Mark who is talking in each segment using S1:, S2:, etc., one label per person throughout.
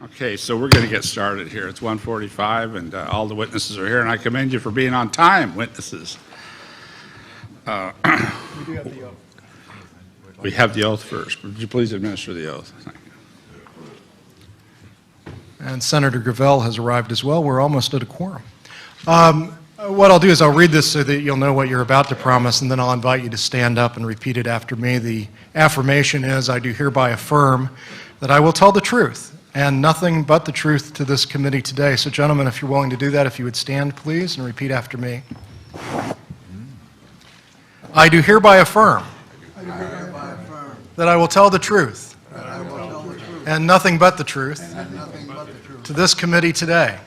S1: Okay, so we're going to get started here. It's 1:45, and all the witnesses are here, and I commend you for being on time, witnesses.
S2: We do have the oath.
S1: We have the oath first. Would you please administer the oath? Thank you.
S2: And Senator Gravel has arrived as well. We're almost at a quorum. What I'll do is I'll read this so that you'll know what you're about to promise, and then I'll invite you to stand up and repeat it after me. The affirmation is, I do hereby affirm that I will tell the truth and nothing but the truth to this committee today. So, gentlemen, if you're willing to do that, if you would stand, please, and repeat after me. I do hereby affirm that I will tell the truth and nothing but the truth to this committee today.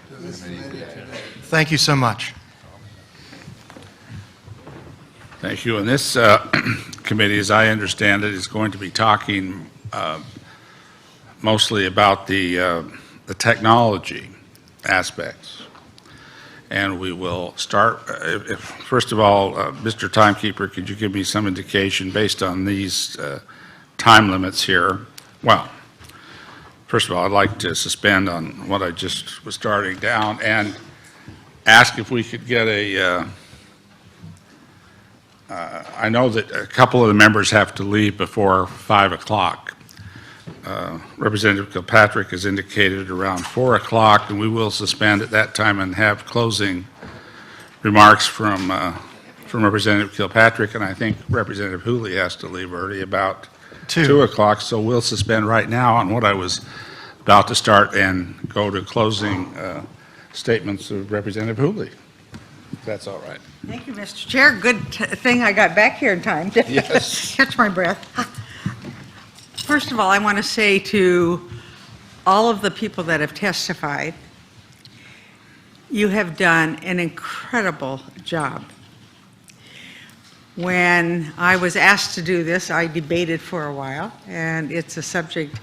S2: Thank you so much.
S1: Thank you. And this committee, as I understand it, is going to be talking mostly about the technology aspects. And we will start, first of all, Mr. Timekeeper, could you give me some indication based on these time limits here? Well, first of all, I'd like to suspend on what I just was starting down and ask if we could get I know that a couple of the members have to leave before 5 o'clock. Representative Kilpatrick has indicated around 4 o'clock, and we will suspend at that time and have closing remarks from Representative Kilpatrick, and I think Representative Hooley has to leave early about 2 o'clock, so we'll suspend right now on what I was about to start and go to closing statements of Representative Hooley, if that's all right.
S3: Thank you, Mr. Chair. Good thing I got back here in time to catch my breath. First of all, I want to say to all of the people that have testified, you have done an incredible job. When I was asked to do this, I debated for a while, and it's a subject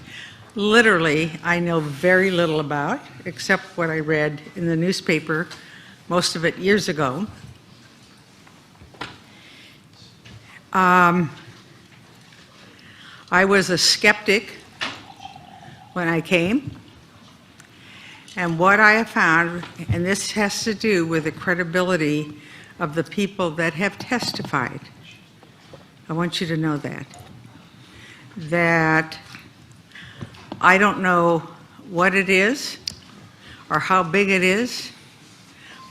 S3: literally I know very little about, except what I read in the newspaper, most of it years ago. I was a skeptic when I came, and what I have found, and this has to do with the credibility of the people that have testified. I want you to know that I don't know what it is or how big it is,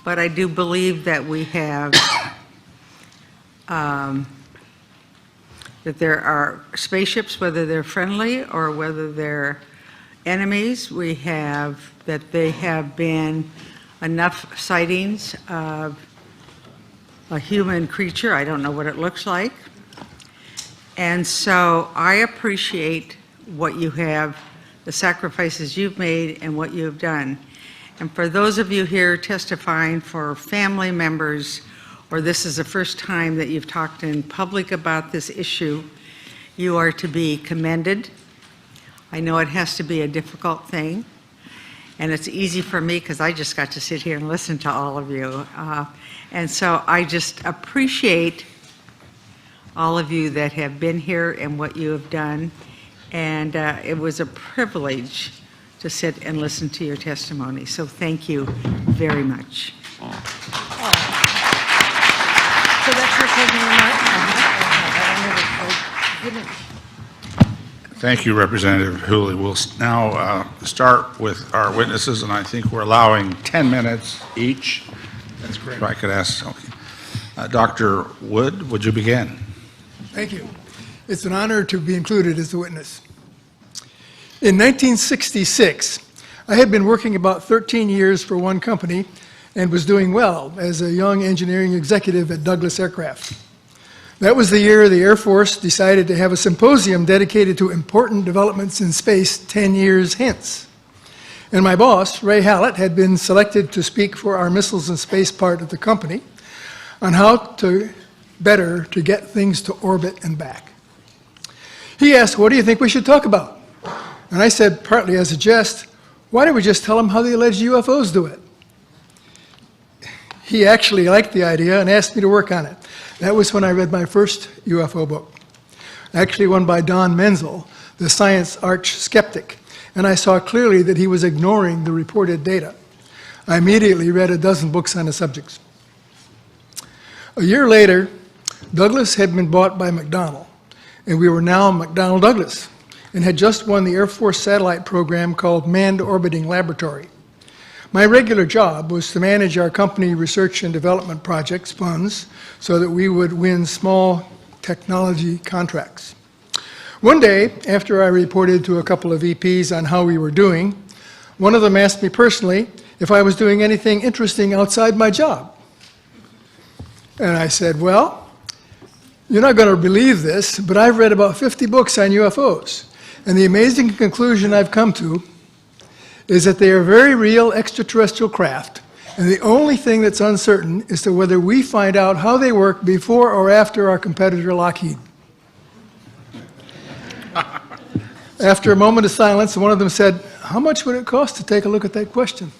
S3: but I do believe that we have that there are spaceships, whether they're friendly or whether they're enemies. We have that they have been enough sightings of a human creature. I don't know what it looks like. And so I appreciate what you have, the sacrifices you've made and what you have done. And for those of you here testifying for family members, or this is the first time that you've talked in public about this issue, you are to be commended. I know it has to be a difficult thing, and it's easy for me because I just got to sit here and listen to all of you. And so I just appreciate all of you that have been here and what you have done. And it was a privilege to sit and listen to your testimony. So thank you very much. So that's your closing remarks?
S1: Thank you, Representative Hooley. We'll now start with our witnesses, and I think we're allowing 10 minutes each.
S2: That's great.
S1: If I could ask, okay. Dr. Wood, would you begin?
S4: Thank you. It's an honor to be included as a witness. In 1966, I had been working about 13 years for one company and was doing well as a young engineering executive at Douglas Aircraft. That was the year the Air Force decided to have a symposium dedicated to important developments in space 10 years hence. And my boss, Ray Hallett, had been selected to speak for our missiles and space part of the company on how to better to get things to orbit and back. He asked, what do you think we should talk about? And I said, partly as a jest, why don't we just tell them how the alleged UFOs do it? He actually liked the idea and asked me to work on it. That was when I read my first UFO book, actually one by Don Menzel, the science arch skeptic. and I saw clearly that he was ignoring the reported data. I immediately read a dozen books on the subjects. A year later, Douglas had been bought by McDonnell, and we were now McDonnell Douglas, and had just won the Air Force satellite program called Manned Orbiting Laboratory. My regular job was to manage our company research and development projects funds so that we would win small technology contracts. One day, after I reported to a couple of VPs on how we were doing, one of them asked me personally if I was doing anything interesting outside my job. And I said, well, you're not going to believe this, but I've read about 50 books on UFOs. And the amazing conclusion I've come to is that they are very real extraterrestrial craft, and the only thing that's uncertain is to whether we find out how they work before or after our competitor Lockheed. After a moment of silence, one of them said, how much would it cost to take a look at that question?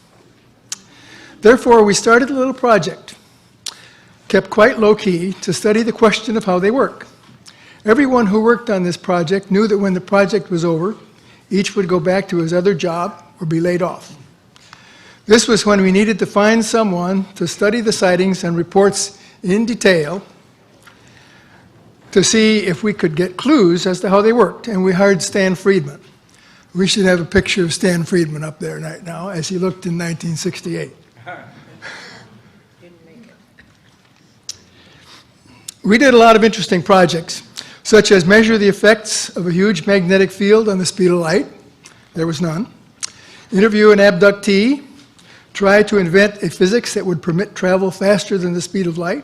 S4: Therefore, we started a little project, kept quite low-key, to study the question of how they work. Everyone who worked on this project knew that when the project was over, each would go back to his other job or be laid off. This was when we needed to find someone to study the sightings and reports in detail to see if we could get clues as to how they worked, and we hired Stan Friedman. We should have a picture of Stan Friedman up there right now as he looked in 1968. We did a lot of interesting projects, such as measure the effects of a huge magnetic field on the speed of light. There was none. Interview an abductee. Try to invent a physics that would permit travel faster than the speed of light.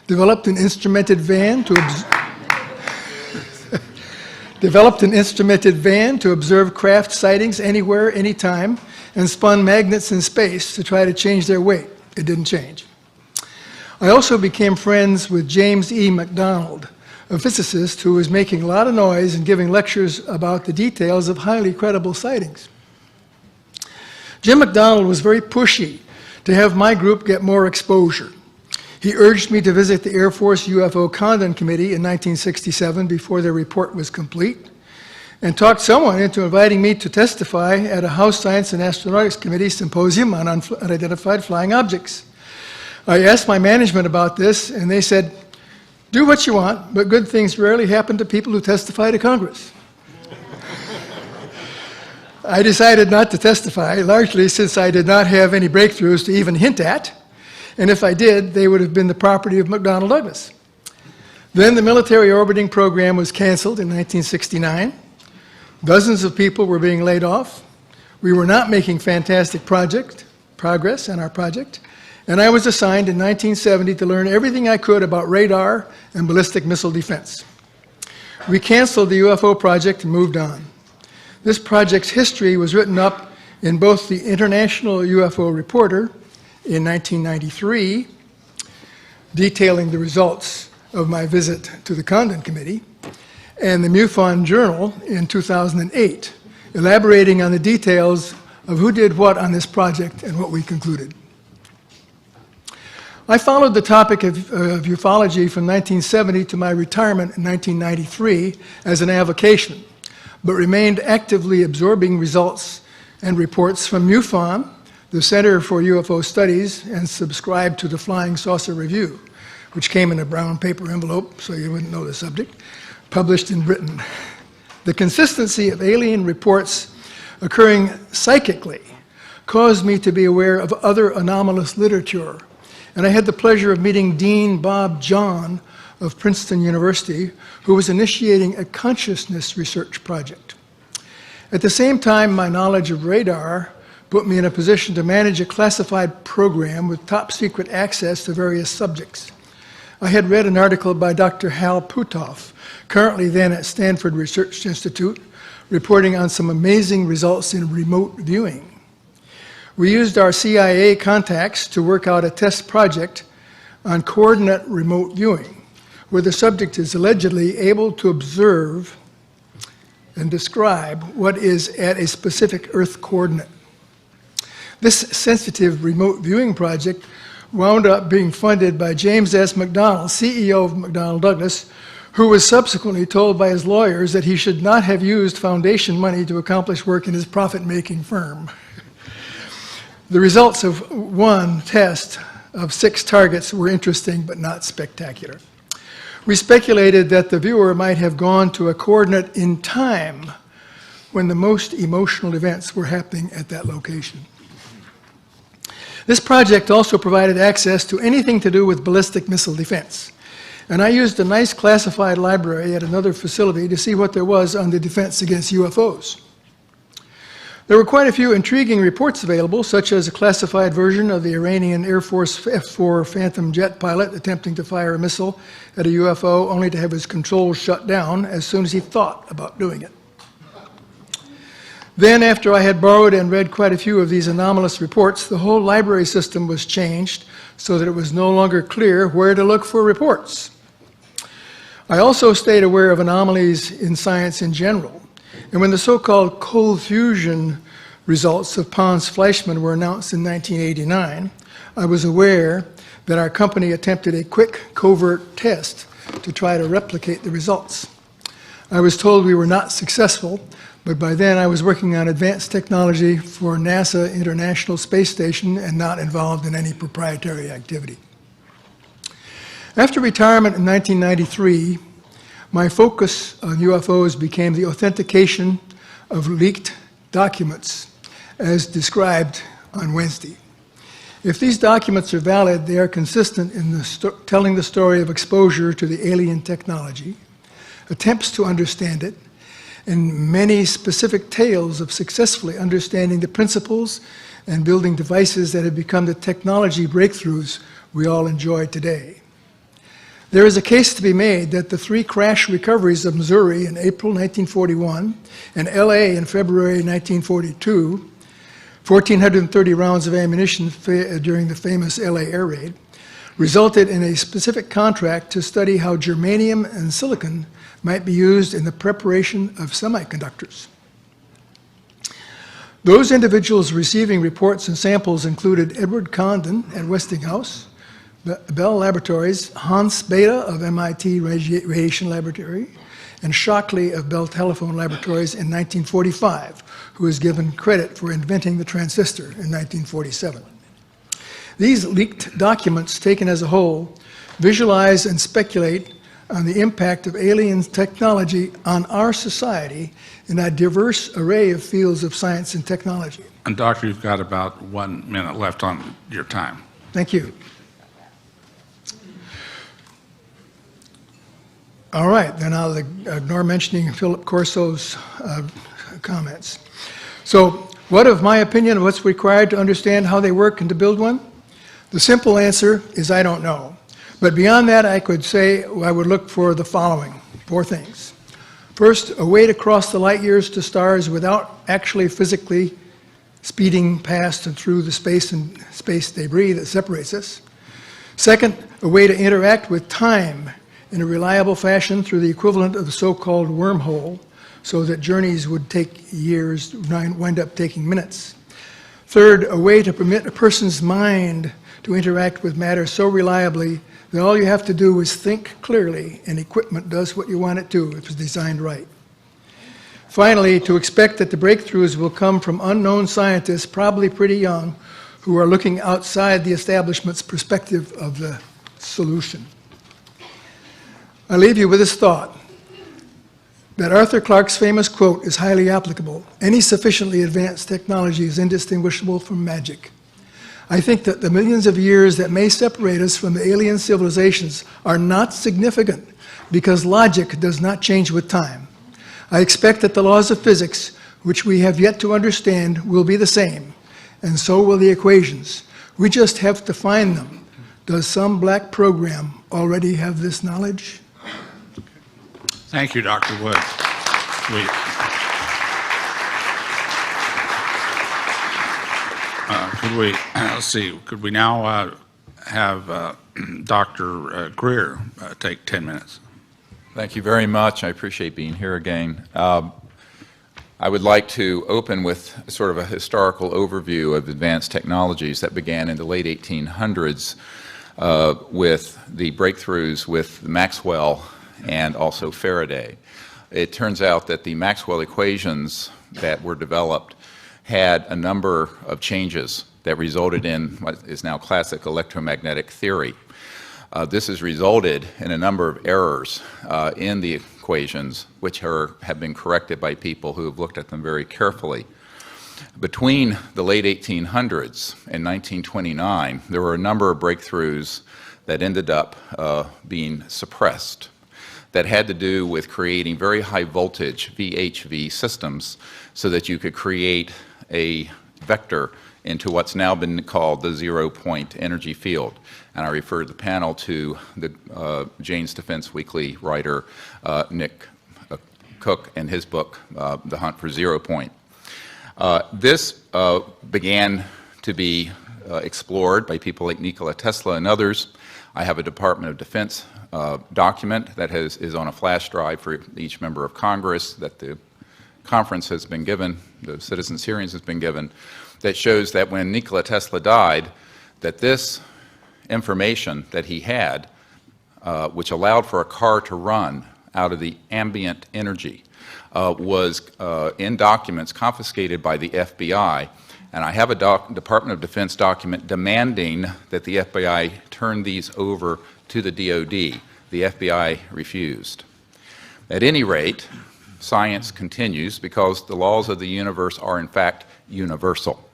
S4: Developed an instrumented van to observe craft sightings anywhere, anytime, and spun magnets in space to try to change their weight. It didn't change. I also became friends with James E. McDonald, a physicist who was making a lot of noise and giving lectures about the details of highly credible sightings. Jim McDonald was very pushy to have my group get more exposure. He urged me to visit the Air Force UFO Condon Committee in 1967 before their report was complete, and talked someone into inviting me to testify at a House Science and Astronautics Committee symposium on unidentified flying objects. I asked my management about this, and they said, do what you want, but good things rarely happen to people who testify to Congress. I decided not to testify, largely since I did not have any breakthroughs to even hint at, and if I did, they would have been the property of McDonnell Douglas. Then the military orbiting program was canceled in 1969. Dozens of people were being laid off. We were not making fantastic progress on our project, and I was assigned in 1970 to learn everything I could about radar and ballistic missile defense. We canceled the UFO project and moved on. This project's history was written up in both the International UFO Reporter in 1993, detailing the results of my visit to the Condon Committee, and the MUFON Journal in 2008, elaborating on the details of who did what on this project and what we concluded. I followed the topic of ufology from 1970 to my retirement in 1993 as an avocation, but remained actively absorbing results and reports from MUFON, the Center for UFO Studies, and subscribed to the Flying Saucer Review, which came in a brown paper envelope, so you wouldn't know the subject, published in Britain. The consistency of alien reports occurring psychically caused me to be aware of other anomalous literature, and I had the pleasure of meeting Dean Bob John of Princeton University, who was initiating a consciousness research project. At the same time, my knowledge of radar put me in a position to manage a classified program with top secret access to various subjects. I had read an article by Dr. Hal Puthoff, currently then at Stanford Research Institute, reporting on some amazing results in remote viewing. We used our CIA contacts to work out a test project on coordinate remote viewing, where the subject is allegedly able to observe and describe what is at a specific Earth coordinate. This sensitive remote viewing project wound up being funded by James S. McDonnell, CEO of McDonnell Douglas, who was subsequently told by his lawyers that he should not have used foundation money to accomplish work in his profit-making firm. The results of one test of 6 targets were interesting but not spectacular. We speculated that the viewer might have gone to a coordinate in time when the most emotional events were happening at that location. This project also provided access to anything to do with ballistic missile defense. And I used a nice classified library at another facility to see what there was on the defense against UFOs. There were quite a few intriguing reports available, such as a classified version of the Iranian Air Force F-4 Phantom jet pilot attempting to fire a missile at a UFO only to have his controls shut down as soon as he thought about doing it. Then, after I had borrowed and read quite a few of these anomalous reports, the whole library system was changed so that it was no longer clear where to look for reports. I also stayed aware of anomalies in science in general. And when the so-called cold fusion results of Pons-Fleischmann were announced in 1989, I was aware that our company attempted a quick, covert test to try to replicate the results. I was told we were not successful, but by then I was working on advanced technology for NASA International Space Station and not involved in any proprietary activity. After retirement in 1993, my focus on UFOs became the authentication of leaked documents, as described on Wednesday. If these documents are valid, they are consistent in telling the story of exposure to the alien technology, attempts to understand it, and many specific tales of successfully understanding the principles and building devices that have become the technology breakthroughs we all enjoy today. There is a case to be made that the 3 crash recoveries of Missouri in April 1941 and LA in February 1942, 1,430 rounds of ammunition during the famous LA air raid, resulted in a specific contract to study how germanium and silicon might be used in the preparation of semiconductors. Those individuals receiving reports and samples included Edward Condon at Westinghouse, Bell Laboratories, Hans Bethe of MIT Radiation Laboratory, and Shockley of Bell Telephone Laboratories in 1945, who is given credit for inventing the transistor in 1947. These leaked documents, taken as a whole, visualize and speculate on the impact of alien technology on our society in a diverse array of fields of science and technology.
S1: And Doctor, you've got about 1 minute left on your time.
S4: Thank you. All right, then I'll ignore mentioning Philip Corso's comments. So, what of my opinion of what's required to understand how they work and to build one? The simple answer is I don't know. But beyond that, I could say I would look for the following 4 things. First, a way to cross the light years to stars without actually physically speeding past and through the space and space debris that separates us. Second, a way to interact with time in a reliable fashion through the equivalent of the so-called wormhole, so that journeys would take years, wind up taking minutes. Third, a way to permit a person's mind to interact with matter so reliably that all you have to do is think clearly and equipment does what you want it to if it's designed right. Finally, to expect that the breakthroughs will come from unknown scientists, probably pretty young, who are looking outside the establishment's perspective of the solution. I leave you with this thought, that Arthur Clarke's famous quote is highly applicable. Any sufficiently advanced technology is indistinguishable from magic. I think that the millions of years that may separate us from the alien civilizations are not significant because logic does not change with time. I expect that the laws of physics, which we have yet to understand, will be the same, and so will the equations. We just have to find them. Does some black program already have this knowledge?
S1: Thank you, Dr. Wood. Let's see, could we now have Dr. Greer take 10 minutes?
S5: Thank you very much. I appreciate being here again. I would like to open with sort of a historical overview of advanced technologies that began in the late 1800s with the breakthroughs with Maxwell and also Faraday. It turns out that the Maxwell equations that were developed had a number of changes that resulted in what is now classic electromagnetic theory. This has resulted in a number of errors in the equations, which have been corrected by people who have looked at them very carefully. Between the late 1800s and 1929, there were a number of breakthroughs that ended up being suppressed that had to do with creating very high voltage VHV systems so that you could create a vector into what's now been called the zero-point energy field. And I refer the panel to the Jane's Defense Weekly writer Nick Cook and his book, The Hunt for Zero Point. This began to be explored by people like Nikola Tesla and others. I have a Department of Defense document that is on a flash drive for each member of Congress that the conference has been given, the citizens' hearings has been given, that shows that when Nikola Tesla died, that this information that he had, which allowed for a car to run out of the ambient energy, was in documents confiscated by the FBI. And I have a Department of Defense document demanding that the FBI turn these over to the DoD. The FBI refused. At any rate, science continues because the laws of the universe are in fact universal,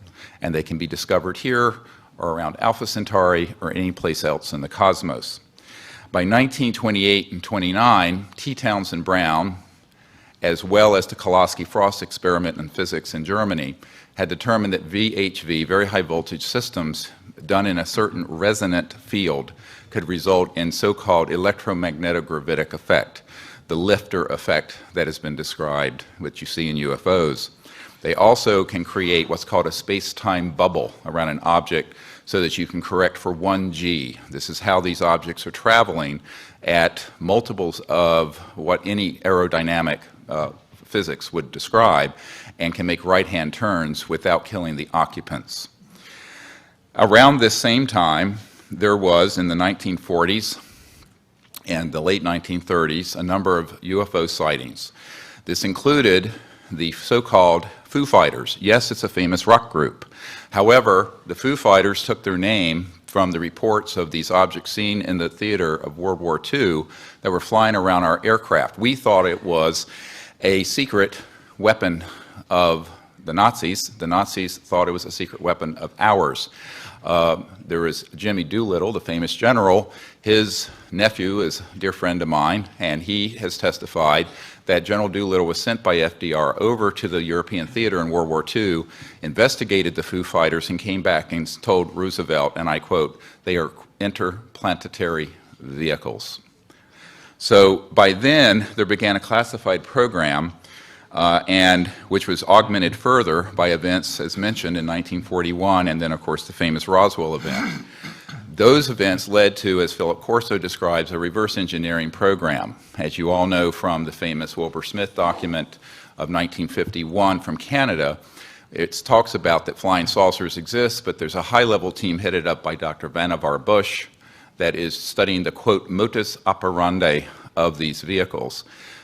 S5: and they can be discovered here or around Alpha Centauri or any place else in the cosmos. By 1928 and 29, T. Townsend Brown, as well as the Koloski-Frost experiment in physics in Germany, had determined that VHV, very high voltage systems, done in a certain resonant field could result in so-called electromagnetogravitic effect, the lifter effect that has been described, which you see in UFOs. They also can create what's called a space-time bubble around an object so that you can correct for 1G. This is how these objects are traveling at multiples of what any aerodynamic physics would describe, and can make right-hand turns without killing the occupants. Around this same time, there was, in the 1940s and the late 1930s, a number of UFO sightings. This included the so-called Foo Fighters. Yes, it's a famous rock group. However, the Foo Fighters took their name from the reports of these objects seen in the theater of World War II that were flying around our aircraft. We thought it was a secret weapon of the Nazis. The Nazis thought it was a secret weapon of ours. There was Jimmy Doolittle, the famous general. His nephew is a dear friend of mine, and he has testified that General Doolittle was sent by FDR over to the European theater in World War II, investigated the Foo Fighters, and came back and told Roosevelt, and I quote, "They are interplanetary vehicles." So by then, there began a classified program, and which was augmented further by events, as mentioned, in 1941, and then, of course, the famous Roswell event. Those events led to, as Philip Corso describes, a reverse engineering program. As you all know from the famous Wilbur Smith document of 1951 from Canada, it talks about that flying saucers exist, but there's a high-level team headed up by Dr. Vannevar Bush that is studying the, quote, modus operandi of these vehicles.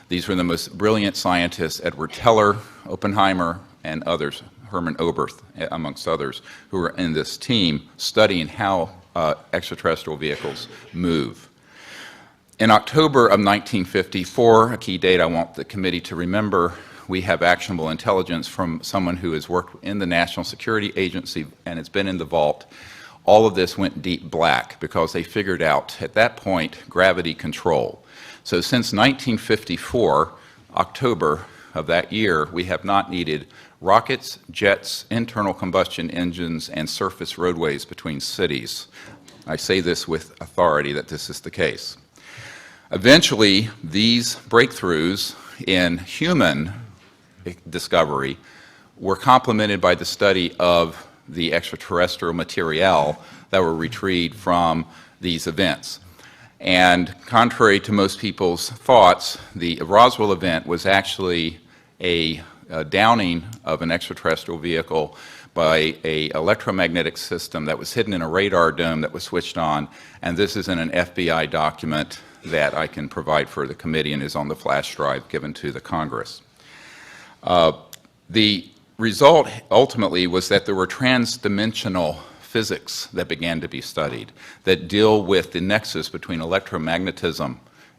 S5: These were the most brilliant scientists, Edward Teller, Oppenheimer, and others, Hermann Oberth, amongst others, who were in this team studying how extraterrestrial vehicles move. In October of 1954, a key date I want the committee to remember, we have actionable intelligence from someone who has worked in the National Security Agency and has been in the vault. All of this went deep black because they figured out, at that point, gravity control. So since 1954, October of that year, we have not needed rockets, jets, internal combustion engines, and surface roadways between cities. I say this with authority that this is the case. Eventually, these breakthroughs in human discovery were complemented by the study of the extraterrestrial material that were retrieved from these events. And contrary to most people's thoughts, the Roswell event was actually a downing of an extraterrestrial vehicle by an electromagnetic system that was hidden in a radar dome that was switched on, and this is in an FBI document that I can provide for the committee and is on the flash drive given to the Congress. The result ultimately was that there were transdimensional physics that began to be studied that deal with the nexus between electromagnetism,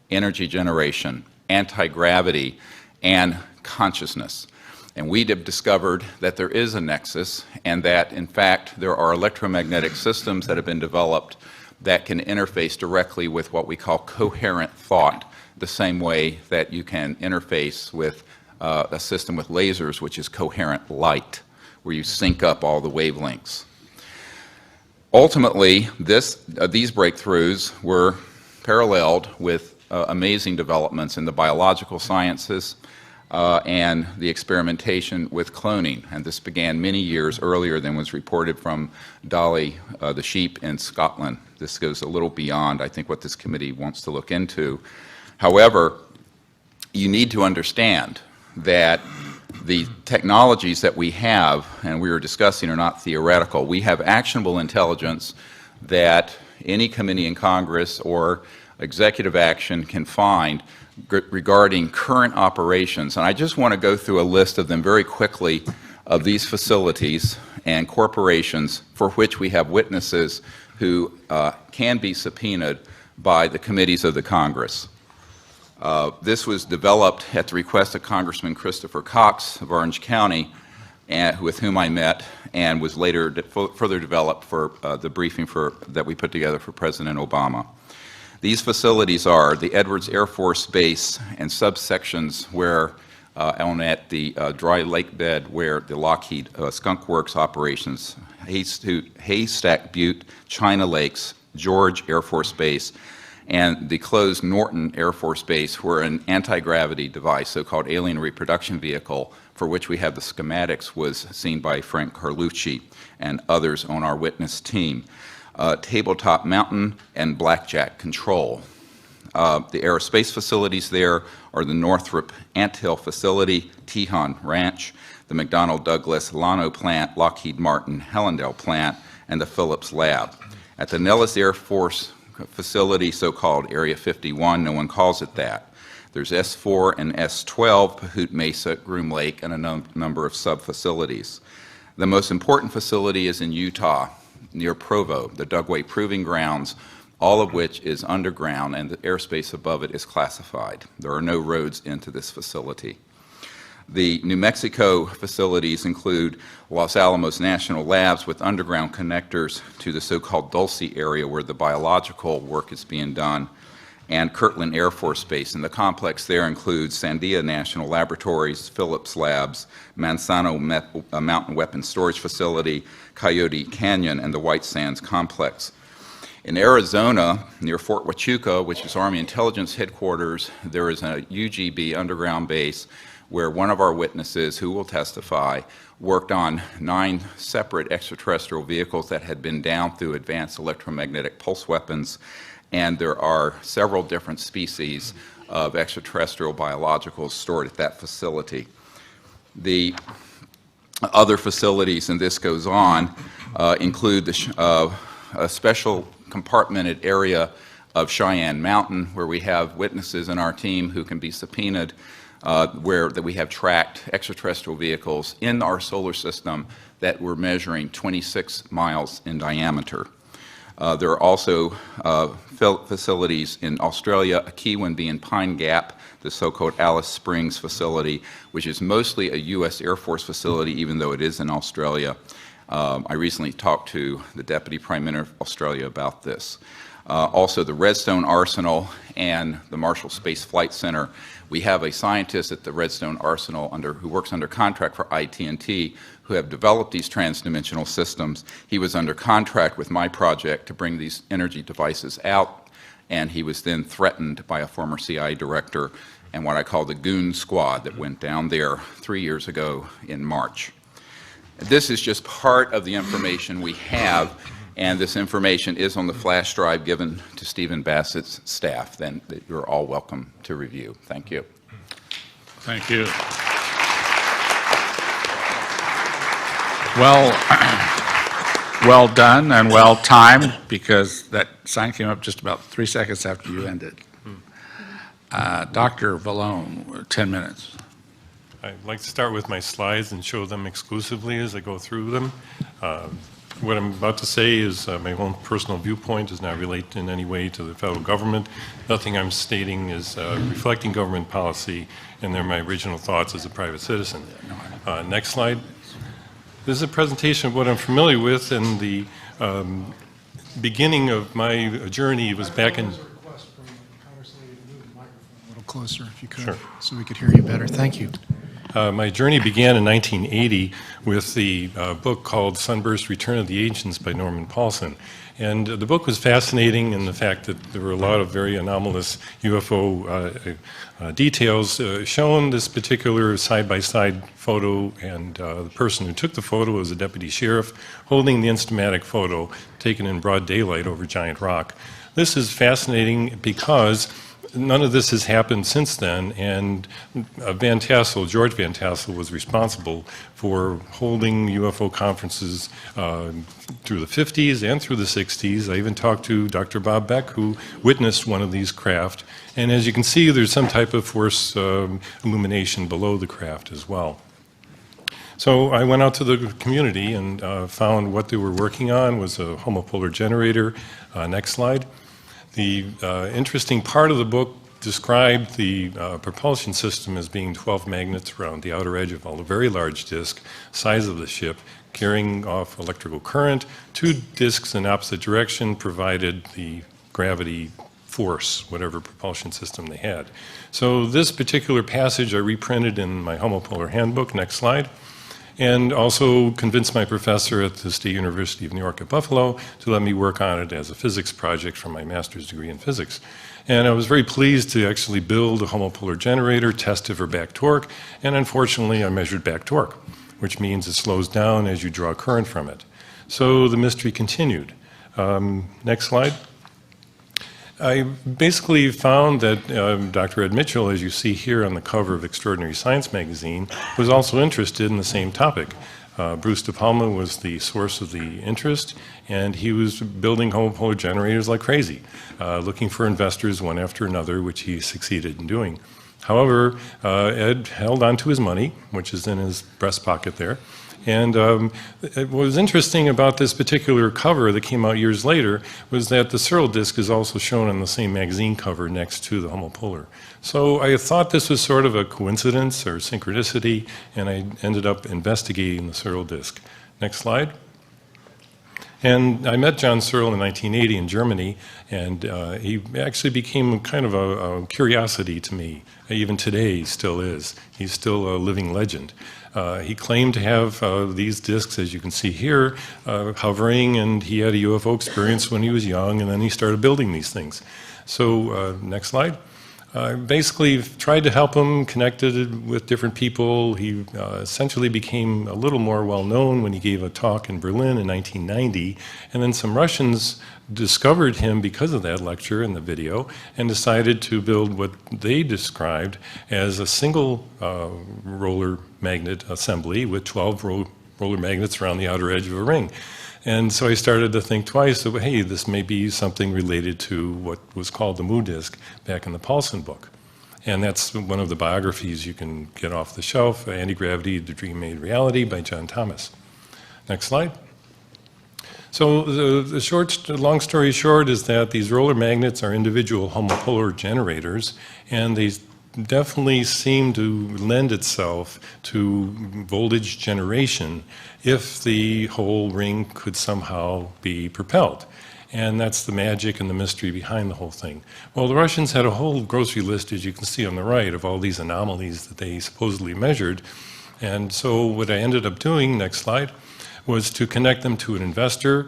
S5: energy generation, anti-gravity, and consciousness. And we have discovered that there is a nexus and that, in fact, there are electromagnetic systems that have been developed that can interface directly with what we call coherent thought, the same way that you can interface with a system with lasers, which is coherent light, where you sync up all the wavelengths. Ultimately, these breakthroughs were paralleled with amazing developments in the biological sciences and the experimentation with cloning. And this began many years earlier than was reported from Dolly the sheep in Scotland. This goes a little beyond, I think, what this committee wants to look into. However, you need to understand that the technologies that we have, and we were discussing, are not theoretical. We have actionable intelligence that any committee in Congress or executive action can find regarding current operations. And I just want to go through a list of them very quickly of these facilities and corporations for which we have witnesses who can be subpoenaed by the committees of the Congress. This was developed at the request of Congressman Christopher Cox of Orange County, with whom I met, and was later further developed for the briefing that we put together for President Obama. These facilities are the Edwards Air Force Base and subsections where at the dry lake bed where the Lockheed Skunk Works operations, Haystack Butte, China Lakes, George Air Force Base, and the closed Norton Air Force Base, where an anti-gravity device, so-called alien reproduction vehicle, for which we have the schematics, was seen by Frank Carlotto and others on our witness team. Tabletop Mountain and Blackjack Control. The aerospace facilities there are the Northrop Anthill Facility, Tejon Ranch, the McDonnell Douglas Llano Plant, Lockheed Martin Hellendale Plant, and the Phillips Lab. At the Nellis Air Force Facility, so-called Area 51, no one calls it that. There's S4 and S12, Pahut Mesa, Groom Lake, and a number of sub-facilities. The most important facility is in Utah, near Provo, the Dugway Proving Grounds, all of which is underground, and the airspace above it is classified. There are no roads into this facility. The New Mexico facilities include Los Alamos National Labs with underground connectors to the so-called Dulce area where the biological work is being done, and Kirtland Air Force Base. And the complex there includes Sandia National Laboratories, Phillips Labs, Manzano Mountain Weapons Storage Facility, Coyote Canyon, and the White Sands Complex. In Arizona, near Fort Huachuca, which is Army Intelligence Headquarters, there is a UGB underground base where one of our witnesses, who will testify, worked on 9 separate extraterrestrial vehicles that had been down through advanced electromagnetic pulse weapons, and there are several different species of extraterrestrial biologicals stored at that facility. The other facilities, and this goes on, include a special compartmented area of Cheyenne Mountain, where we have witnesses in our team who can be subpoenaed, where we have tracked extraterrestrial vehicles in our solar system that were measuring 26 miles in diameter. There are also facilities in Australia, a key one being Pine Gap, the so-called Alice Springs facility, which is mostly a U.S. Air Force facility, even though it is in Australia. I recently talked to the Deputy Prime Minister of Australia about this. Also, the Redstone Arsenal and the Marshall Space Flight Center. We have a scientist at the Redstone Arsenal who works under contract for IT&T who have developed these transdimensional systems. He was under contract with my project to bring these energy devices out, and he was then threatened by a former CIA director and what I call the goon squad that went down there 3 years ago in March. This is just part of the information we have, and this information is on the flash drive given to Stephen Bassett's staff. Then you're all welcome to review. Thank you.
S1: Thank you. Well done and well timed, because that sign came up just about 3 seconds after you ended. Dr. Vallone, 10 minutes.
S6: I'd like to start with my slides and show them exclusively as I go through them. What I'm about to say is my own personal viewpoint, does not relate in any way to the federal government. Nothing I'm stating is reflecting government policy, and they're my original thoughts as a private citizen. Next slide. This is a presentation of what I'm familiar with, and the beginning of my journey was back in...
S2: A little closer, if you could,
S6: Sure.
S2: so we could hear you better. Thank you.
S6: My journey began in 1980 with the book called Sunburst: Return of the Ancients by Norman Paulson. And the book was fascinating in the fact that there were a lot of very anomalous UFO details shown. This particular side-by-side photo, and the person who took the photo was a deputy sheriff holding the instamatic photo taken in broad daylight over Giant Rock. This is fascinating because none of this has happened since then, and George Van Tassel was responsible for holding UFO conferences through the 50s and through the 60s. I even talked to Dr. Bob Beck, who witnessed one of these craft, and as you can see, there's some type of force illumination below the craft as well. So I went out to the community and found what they were working on was a homopolar generator. Next slide. The interesting part of the book described the propulsion system as being 12 magnets around the outer edge of a very large disk, size of the ship, carrying off electrical current. 2 disks in opposite direction provided the gravity force, whatever propulsion system they had. So this particular passage I reprinted in my homopolar handbook. Next slide. And also convinced my professor at the State University of New York at Buffalo to let me work on it as a physics project for my master's degree in physics. And I was very pleased to actually build a homopolar generator, test it for back torque, and unfortunately I measured back torque, which means it slows down as you draw current from it. So the mystery continued. Next slide. I basically found that Dr. Ed Mitchell, as you see here on the cover of Extraordinary Science magazine, was also interested in the same topic. Bruce De Palma was the source of the interest, and he was building homopolar generators like crazy, looking for investors one after another, which he succeeded in doing. However, Ed held on to his money, which is in his breast pocket there. And what was interesting about this particular cover that came out years later was that the Searle disk is also shown on the same magazine cover next to the homopolar. So I thought this was sort of a coincidence or synchronicity, and I ended up investigating the Searle disk. Next slide. And I met John Searle in 1980 in Germany, and he actually became kind of a curiosity to me. Even today, he still is. He's still a living legend. He claimed to have these disks, as you can see here, hovering, and he had a UFO experience when he was young, and then he started building these things. So, next slide. Basically tried to help him, connected with different people. He essentially became a little more well-known when he gave a talk in Berlin in 1990, and then some Russians discovered him because of that lecture and the video and decided to build what they described as a single roller magnet assembly with 12 roller magnets around the outer edge of a ring. And so I started to think twice, that, hey, this may be something related to what was called the Mu disk back in the Paulson book. And that's one of the biographies you can get off the shelf, Anti-Gravity, The Dream Made Reality by John Thomas. Next slide. So the long story short is that these roller magnets are individual homopolar generators, and they definitely seem to lend itself to voltage generation if the whole ring could somehow be propelled. And that's the magic and the mystery behind the whole thing. Well, the Russians had a whole grocery list, as you can see on the right, of all these anomalies that they supposedly measured. And so what I ended up doing, next slide, was to connect them to an investor,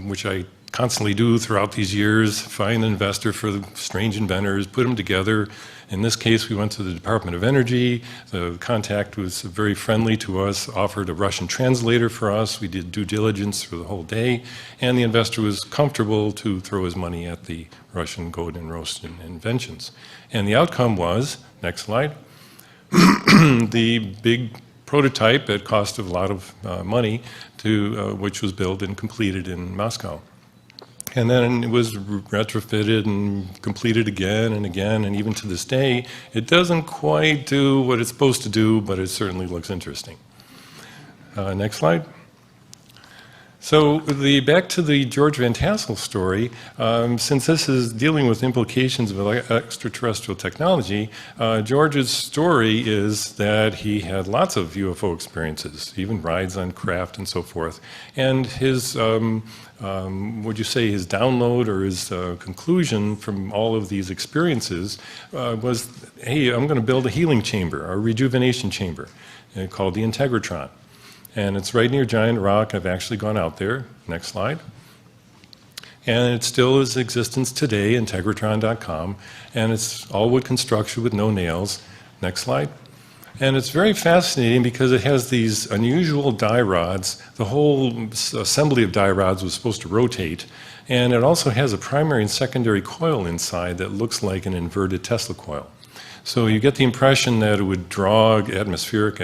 S6: which I constantly do throughout these years, find an investor for the strange inventors, put them together. In this case, we went to the Department of Energy. The contact was very friendly to us, offered a Russian translator for us. We did due diligence for the whole day, and the investor was comfortable to throw his money at the Russian golden roast inventions. And the outcome was, next slide, the big prototype at cost of a lot of money, which was built and completed in Moscow. And then it was retrofitted and completed again and again, and even to this day, it doesn't quite do what it's supposed to do, but it certainly looks interesting. Next slide. So back to the George Van Tassel story, since this is dealing with implications of extraterrestrial technology, George's story is that he had lots of UFO experiences, even rides on craft and so forth. And his, would you say his download or his conclusion from all of these experiences was, hey, I'm going to build a healing chamber, a rejuvenation chamber, called the Integratron. And it's right near Giant Rock. I've actually gone out there. Next slide. And it still is in existence today, Integratron.com. And it's all wood construction with no nails. Next slide. And it's very fascinating because it has these unusual die rods. The whole assembly of die rods was supposed to rotate. And it also has a primary and secondary coil inside that looks like an inverted Tesla coil. So you get the impression that it would draw atmospheric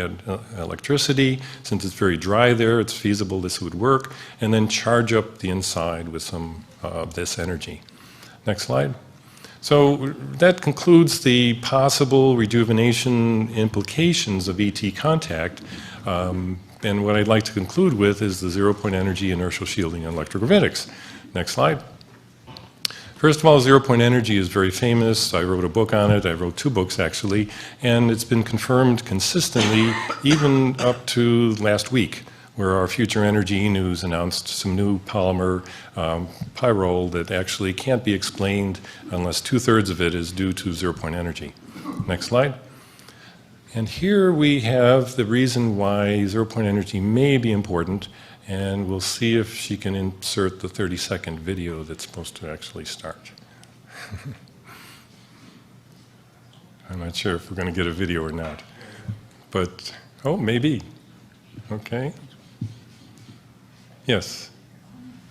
S6: electricity. Since it's very dry there, it's feasible this would work, and then charge up the inside with some of this energy. Next slide. So that concludes the possible rejuvenation implications of ET contact. And what I'd like to conclude with is the zero-point energy, inertial shielding, and electrogravitics. Next slide. First of all, zero-point energy is very famous. I wrote a book on it. I wrote 2 books, actually. And it's been confirmed consistently, even up to last week, where our Future Energy News announced some new polymer pyrrole that actually can't be explained unless 2/3 of it is due to zero-point energy. Next slide. And here we have the reason why zero-point energy may be important. And we'll see if she can insert the 30-second video that's supposed to actually start. I'm not sure if we're going to get a video or not. But, oh, maybe. Okay. Yes.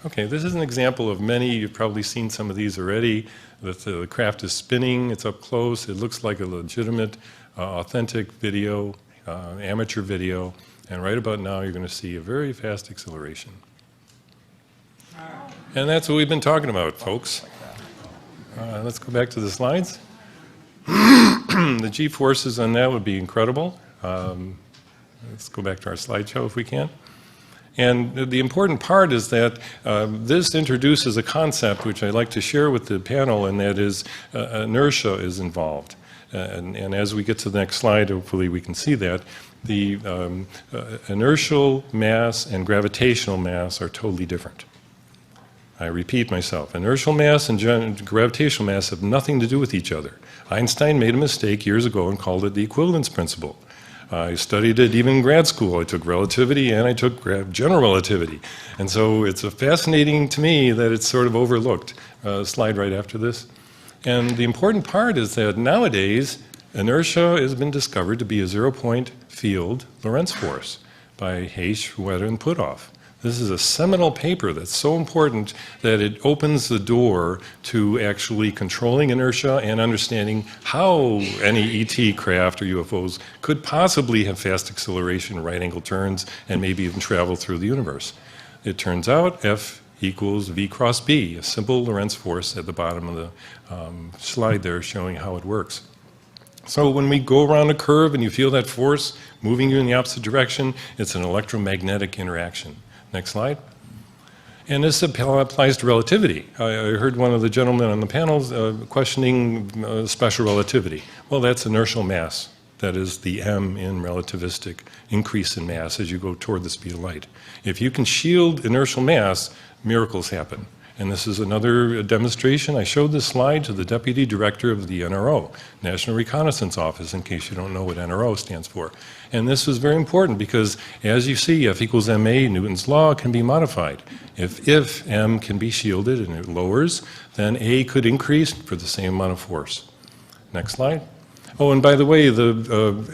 S6: Okay, this is an example of many. You've probably seen some of these already. The craft is spinning. It's up close. It looks like a legitimate, authentic video, amateur video. And right about now, you're going to see a very fast acceleration. And that's what we've been talking about, folks. Let's go back to the slides. The G-forces on that would be incredible. Let's go back to our slideshow if we can. And the important part is that this introduces a concept which I'd like to share with the panel, and that is inertia is involved. And as we get to the next slide, hopefully we can see that. The inertial mass and gravitational mass are totally different. I repeat myself. Inertial mass and gravitational mass have nothing to do with each other. Einstein made a mistake years ago and called it the equivalence principle. I studied it even in grad school. I took relativity and I took general relativity. And so it's fascinating to me that it's sort of overlooked. Slide right after this. And the important part is that nowadays, inertia has been discovered to be a zero-point field Lorentz force by Hayes, Wetter, and Puthoff. This is a seminal paper that's so important that it opens the door to actually controlling inertia and understanding how any ET craft or UFOs could possibly have fast acceleration, right-angle turns, and maybe even travel through the universe. It turns out F equals V cross B, a simple Lorentz force at the bottom of the slide there showing how it works. So when we go around a curve and you feel that force moving you in the opposite direction, it's an electromagnetic interaction. Next slide. And this applies to relativity. I heard one of the gentlemen on the panels questioning special relativity. Well, that's inertial mass. That is the m in relativistic increase in mass as you go toward the speed of light. If you can shield inertial mass, miracles happen. And this is another demonstration. I showed this slide to the Deputy Director of the NRO, National Reconnaissance Office, in case you don't know what NRO stands for. And this was very important because, as you see, F equals ma, Newton's law, can be modified. If m can be shielded and it lowers, then a could increase for the same amount of force. Next slide. Oh, and by the way, the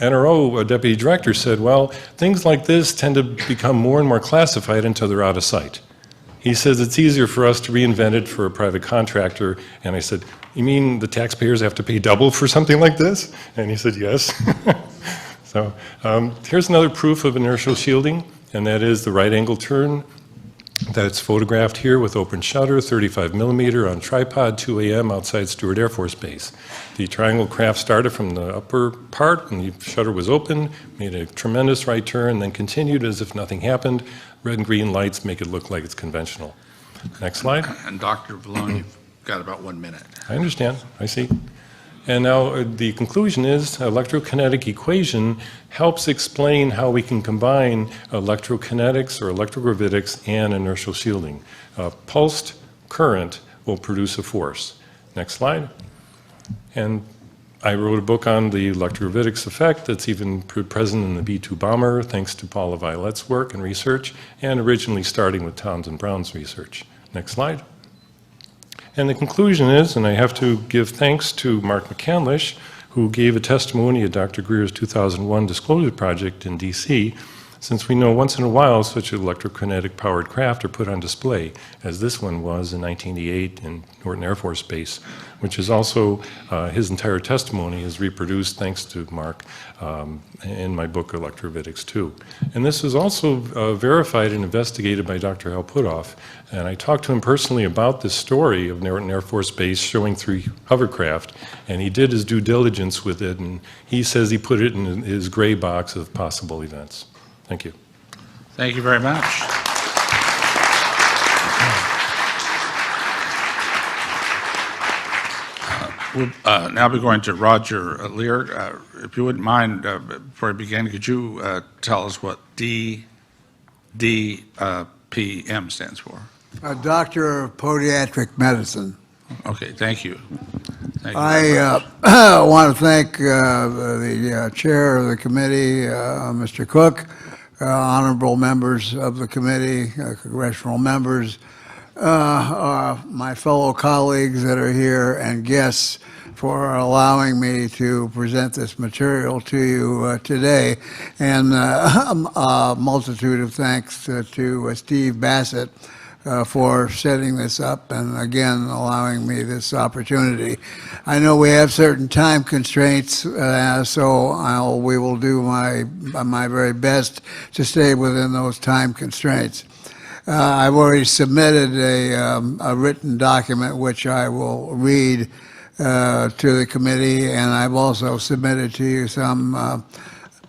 S6: NRO Deputy Director said, well, things like this tend to become more and more classified until they're out of sight. He says it's easier for us to reinvent it for a private contractor. And I said, you mean the taxpayers have to pay double for something like this? And he said, yes. So here's another proof of inertial shielding, and that is the right angle turn That's photographed here with open shutter, 35 millimeter on tripod, 2 a.m. outside Stewart Air Force Base. The triangle craft started from the upper part, and the shutter was open, made a tremendous right turn, then continued as if nothing happened. Red and green lights make it look like it's conventional. Next slide.
S1: And Dr. Vallone, you've got about 1 minute.
S6: I understand. I see. And now the conclusion is electrokinetic equation helps explain how we can combine electrokinetics or electrogravitics and inertial shielding. A pulsed current will produce a force. Next slide. And I wrote a book on the electrogravitics effect that's even present in the B-2 bomber, thanks to Paula Violette's work and research, and originally starting with Townsend Brown's research. Next slide. And the conclusion is, and I have to give thanks to Mark McCandlish, who gave a testimony at Dr. Greer's 2001 disclosure project in DC, since we know once in a while such electrokinetic powered craft are put on display, as this one was in 1988 in Norton Air Force Base, which is also, his entire testimony is reproduced thanks to Mark in my book Electrovitics 2. And this was also verified and investigated by Dr. Hal Puthoff, and I talked to him personally about this story of Norton Air Force Base showing 3 hovercraft, and he did his due diligence with it, and he says he put it in his gray box of possible events. Thank you.
S1: Thank you very much. We'll now be going to Roger Leir. If you wouldn't mind, before we begin, could you tell us what DPM stands for?
S7: Doctor of Podiatric Medicine.
S1: Okay, thank you. Thank you
S7: I want to thank the chair of the committee, Mr. Cook, honorable members of the committee, congressional members, my fellow colleagues that are here, and guests for allowing me to present this material to you today, and a multitude of thanks to Steve Bassett for setting this up and again allowing me this opportunity. I know we have certain time constraints, so we will do my very best to stay within those time constraints. I've already submitted a written document which I will read to the committee, and I've also submitted to you some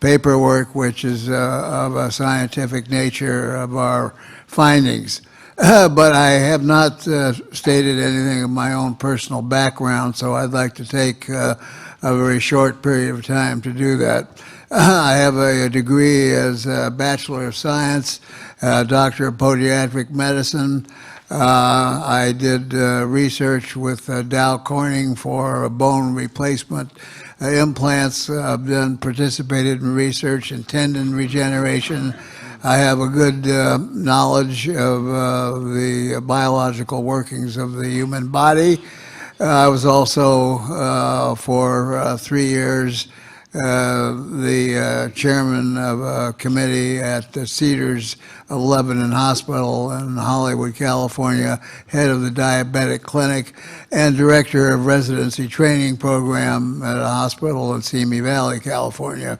S7: paperwork which is of a scientific nature of our findings. But I have not stated anything of my own personal background, so I'd like to take a very short period of time to do that. I have a degree as a Bachelor of Science, Doctor of Podiatric Medicine. I did research with Dow Corning for bone replacement implants. I've participated in research in tendon regeneration. I have a good knowledge of the biological workings of the human body. I was also, for 3 years, the chairman of a committee at the Cedars of Lebanon Hospital in Hollywood, California, head of the diabetic clinic, and director of residency training program at a hospital in Simi Valley, California.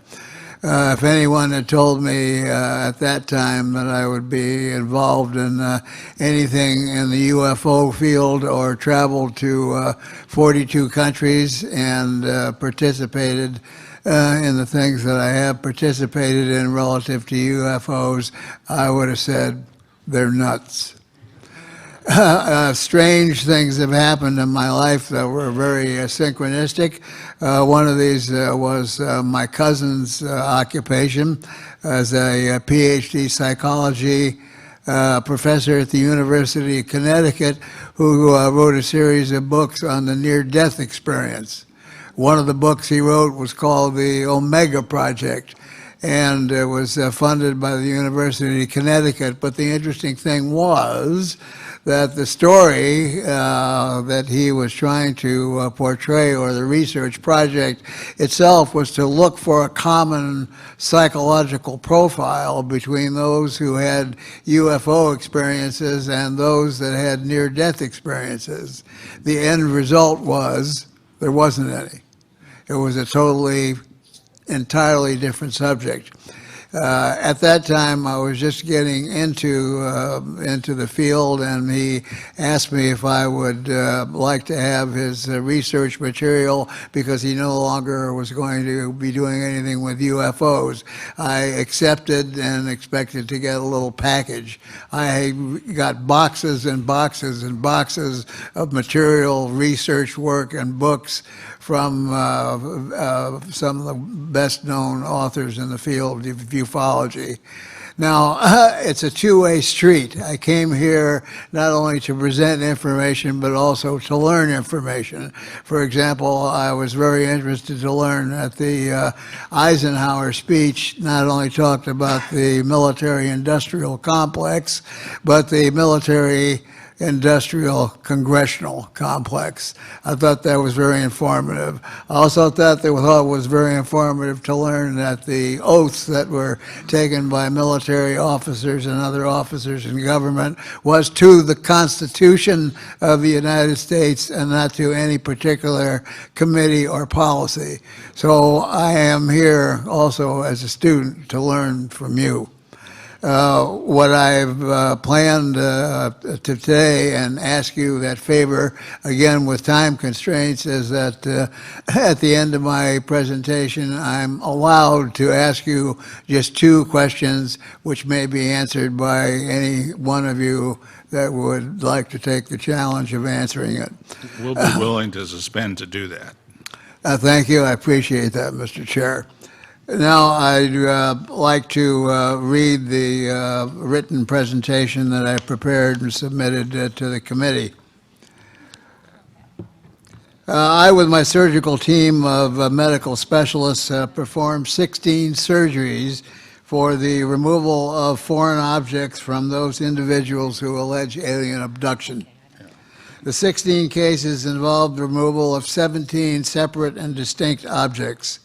S7: If anyone had told me at that time that I would be involved in anything in the UFO field or traveled to 42 countries and participated in the things that I have participated in relative to UFOs, I would have said, they're nuts. Strange things have happened in my life that were very synchronistic. One of these was my cousin's occupation as a PhD psychology professor at the University of Connecticut, who wrote a series of books on the near-death experience. One of the books he wrote was called the Omega Project, and it was funded by the University of Connecticut. But the interesting thing was that the story that he was trying to portray, or the research project itself, was to look for a common psychological profile between those who had UFO experiences and those that had near-death experiences. The end result was there wasn't any. It was a entirely different subject. At that time, I was just getting into the field, and he asked me if I would like to have his research material because he no longer was going to be doing anything with UFOs. I accepted and expected to get a little package. I got boxes and boxes and boxes of material, research work, and books from some of the best-known authors in the field of ufology. Now, it's a two-way street. I came here not only to present information, but also to learn information. For example, I was very interested to learn that the Eisenhower speech not only talked about the military-industrial complex, but the military-industrial congressional complex. I thought that was very informative. I also thought it was very informative to learn that the oaths that were taken by military officers and other officers in government was to the Constitution of the United States and not to any particular committee or policy. So I am here also as a student to learn from you. What I've planned today and ask you that favor, again with time constraints, is that at the end of my presentation I'm allowed to ask you just 2 questions which may be answered by any one of you that would like to take the challenge of answering it.
S1: We'll be willing to suspend to do that.
S7: Thank you. I appreciate that, Mr. Chair. Now, I'd like to read the written presentation that I prepared and submitted to the committee. I, with my surgical team of medical specialists, performed 16 surgeries for the removal of foreign objects from those individuals who allege alien abduction. The 16 cases involved the removal of 17 separate and distinct objects.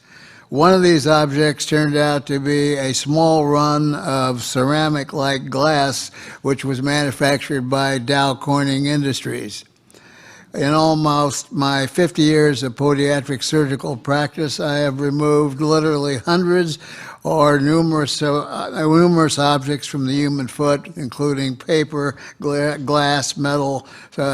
S7: One of these objects turned out to be a small run of ceramic-like glass, which was manufactured by Dow Corning Industries. In almost my 50 years of podiatric surgical practice, I have removed literally hundreds or numerous objects from the human foot, including paper, glass, metal,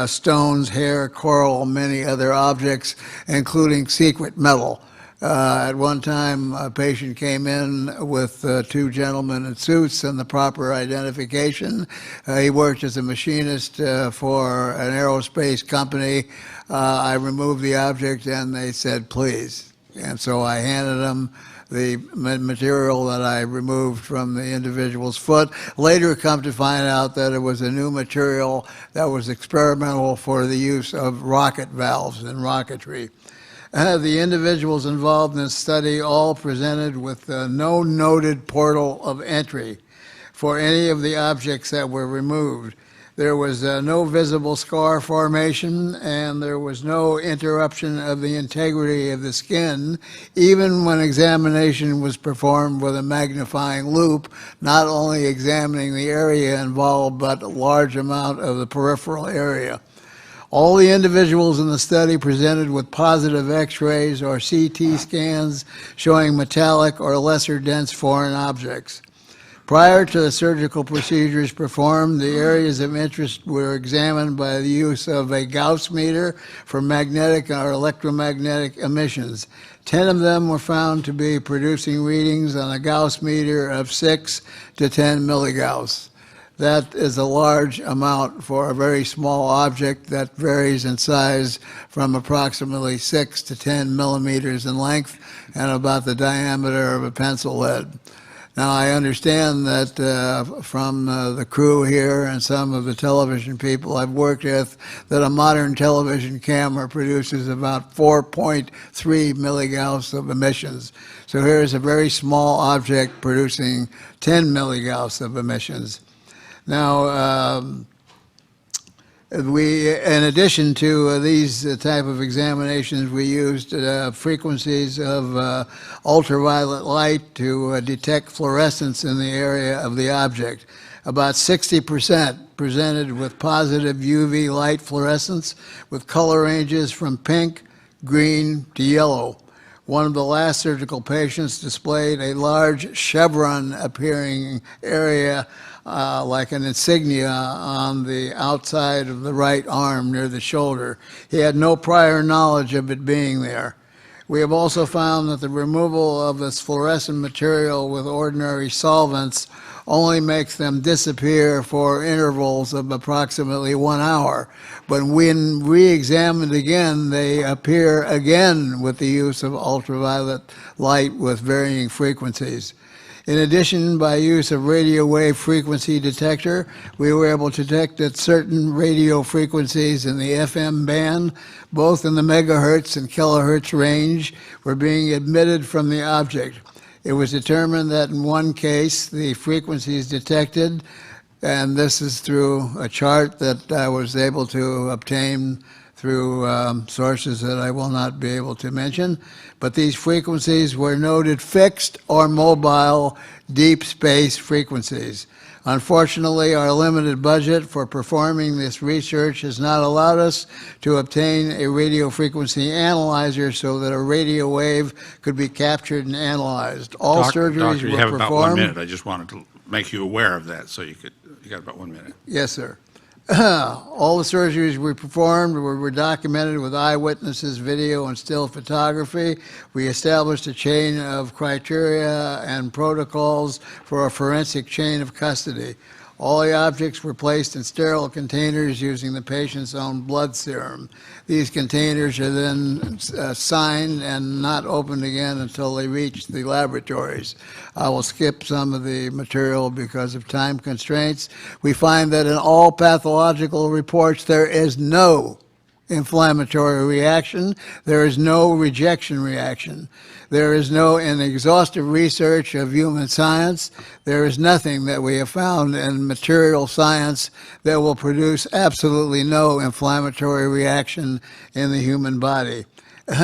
S7: stones, hair, coral, many other objects, including secret metal. At one time, a patient came in with 2 gentlemen in suits and the proper identification. He worked as a machinist for an aerospace company. I removed the object and they said, please. And so I handed them the material that I removed from the individual's foot. Later come to find out that it was a new material that was experimental for the use of rocket valves and rocketry. The individuals involved in this study all presented with no noted portal of entry for any of the objects that were removed. There was no visible scar formation, and there was no interruption of the integrity of the skin, even when examination was performed with a magnifying loupe, not only examining the area involved, but a large amount of the peripheral area. All the individuals in the study presented with positive X-rays or CT scans showing metallic or lesser dense foreign objects. Prior to the surgical procedures performed, the areas of interest were examined by the use of a Gauss meter for magnetic or electromagnetic emissions. 10 of them were found to be producing readings on a Gauss meter of 6 to 10 milligauss. That is a large amount for a very small object that varies in size from approximately 6 to 10 millimeters in length and about the diameter of a pencil lead. Now, I understand that from the crew here and some of the television people I've worked with, that a modern television camera produces about 4.3 milligauss of emissions. So here's a very small object producing 10 milligauss of emissions. Now, in addition to these type of examinations, we used frequencies of ultraviolet light to detect fluorescence in the area of the object. About 60% presented with positive UV light fluorescence with color ranges from pink, green to yellow. One of the last surgical patients displayed a large chevron-appearing area like an insignia on the outside of the right arm near the shoulder. He had no prior knowledge of it being there. We have also found that the removal of this fluorescent material with ordinary solvents only makes them disappear for intervals of approximately 1 hour. But when re-examined again, they appear again with the use of ultraviolet light with varying frequencies. In addition, by use of radio wave frequency detector, we were able to detect that certain radio frequencies in the FM band, both in the megahertz and kilohertz range, were being emitted from the object. It was determined that in one case, the frequencies detected, and this is through a chart that I was able to obtain through sources that I will not be able to mention, but these frequencies were noted fixed or mobile deep space frequencies. Unfortunately, our limited budget for performing this research has not allowed us to obtain a radio frequency analyzer so that a radio wave could be captured and analyzed. All surgeries
S1: Doctor, you
S7: were
S1: have
S7: performed.
S1: about 1 minute. I just wanted to make you aware of that, so you got about 1 minute.
S7: Yes, sir. All the surgeries we performed were documented with eyewitnesses, video, and still photography. We established a chain of criteria and protocols for a forensic chain of custody. All the objects were placed in sterile containers using the patient's own blood serum. These containers are then signed and not opened again until they reach the laboratories. I will skip some of the material because of time constraints. We find that in all pathological reports there is no inflammatory reaction. There is no rejection reaction. There is no, in exhaustive research of human science, there is nothing that we have found in material science that will produce absolutely no inflammatory reaction in the human body.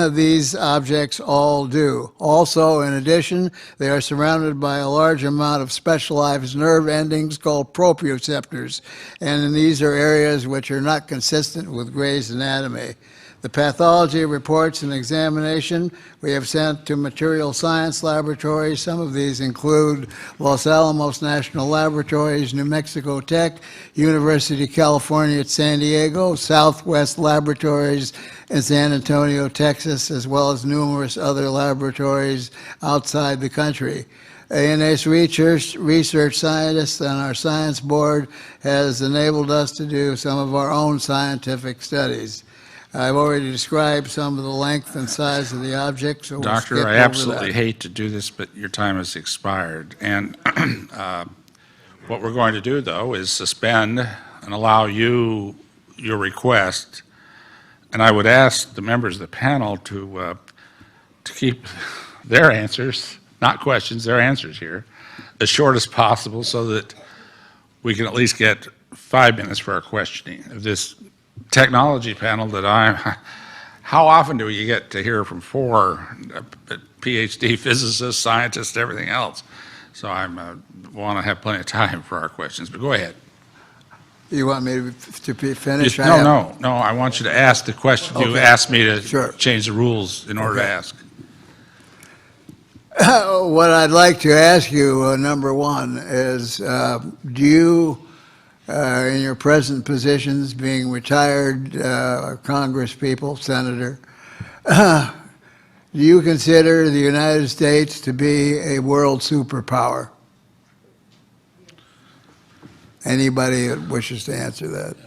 S7: These objects all do. Also, in addition, they are surrounded by a large amount of specialized nerve endings called proprioceptors, and these are areas which are not consistent with Gray's anatomy. The pathology reports and examination we have sent to material science laboratories. Some of these include Los Alamos National Laboratories, New Mexico Tech, University of California at San Diego, Southwest Laboratories in San Antonio, Texas, as well as numerous other laboratories outside the country. ANS research scientists and our science board has enabled us to do some of our own scientific studies. I've already described some of the length and size of the object, so we'll skip
S1: Doctor, I
S7: over
S1: absolutely
S7: that.
S1: hate to do this, but your time has expired. And what we're going to do, though, is suspend and allow you your request. And I would ask the members of the panel to keep their answers, not questions, their answers here, as short as possible so that we can at least get 5 minutes for our questioning of this technology panel that how often do you get to hear from 4 PhD physicists, scientists, everything else? So I want to have plenty of time for our questions, but go ahead.
S7: You want me to be finished?
S1: No, I want you to ask the question. You
S7: Okay.
S1: asked me to
S7: Sure.
S1: change the rules in order to
S7: Okay.
S1: ask.
S7: What I'd like to ask you, number one, is do you, in your present positions, being retired Congress people, Senator, do you consider the United States to be a world superpower? Anybody that wishes to answer that?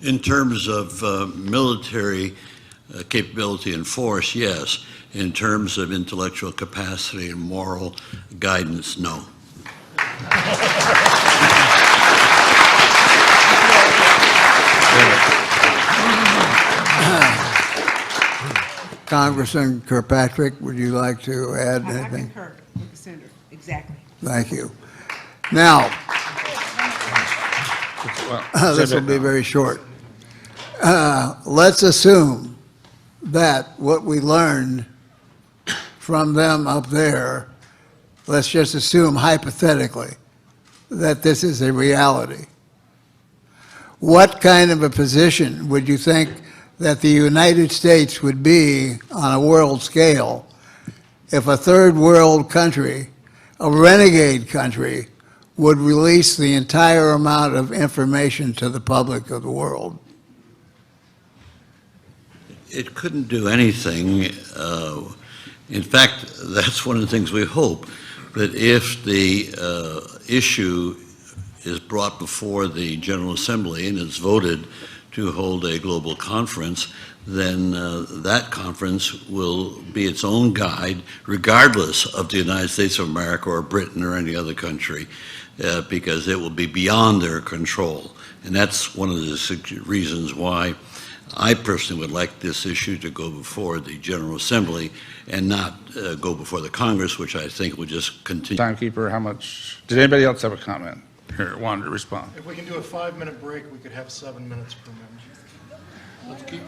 S8: In terms of military capability and force, yes. In terms of intellectual capacity and moral guidance, no.
S7: Congressman Kirkpatrick, would you like to add
S3: I
S7: anything?
S3: concur with the senator, exactly.
S7: Thank you. Now,
S1: Well,
S7: this will be very short. Let's assume that what we learned from them up there, let's just assume hypothetically that this is a reality. What kind of a position would you think that the United States would be on a world scale if a third world country, a renegade country, would release the entire amount of information to the public of the world?
S8: It couldn't do anything. In fact, that's one of the things we hope, that if the issue is brought before the General Assembly and is voted to hold a global conference, then that conference will be its own guide, regardless of the United States of America or Britain or any other country, because it will be beyond their control. And that's one of the reasons why I personally would like this issue to go before the General Assembly and not go before the Congress, which I think will just continue.
S1: Timekeeper, how much? Did anybody else have a comment here, wanted to respond?
S2: If we can do a 5-minute break, we could have 7 minutes per member.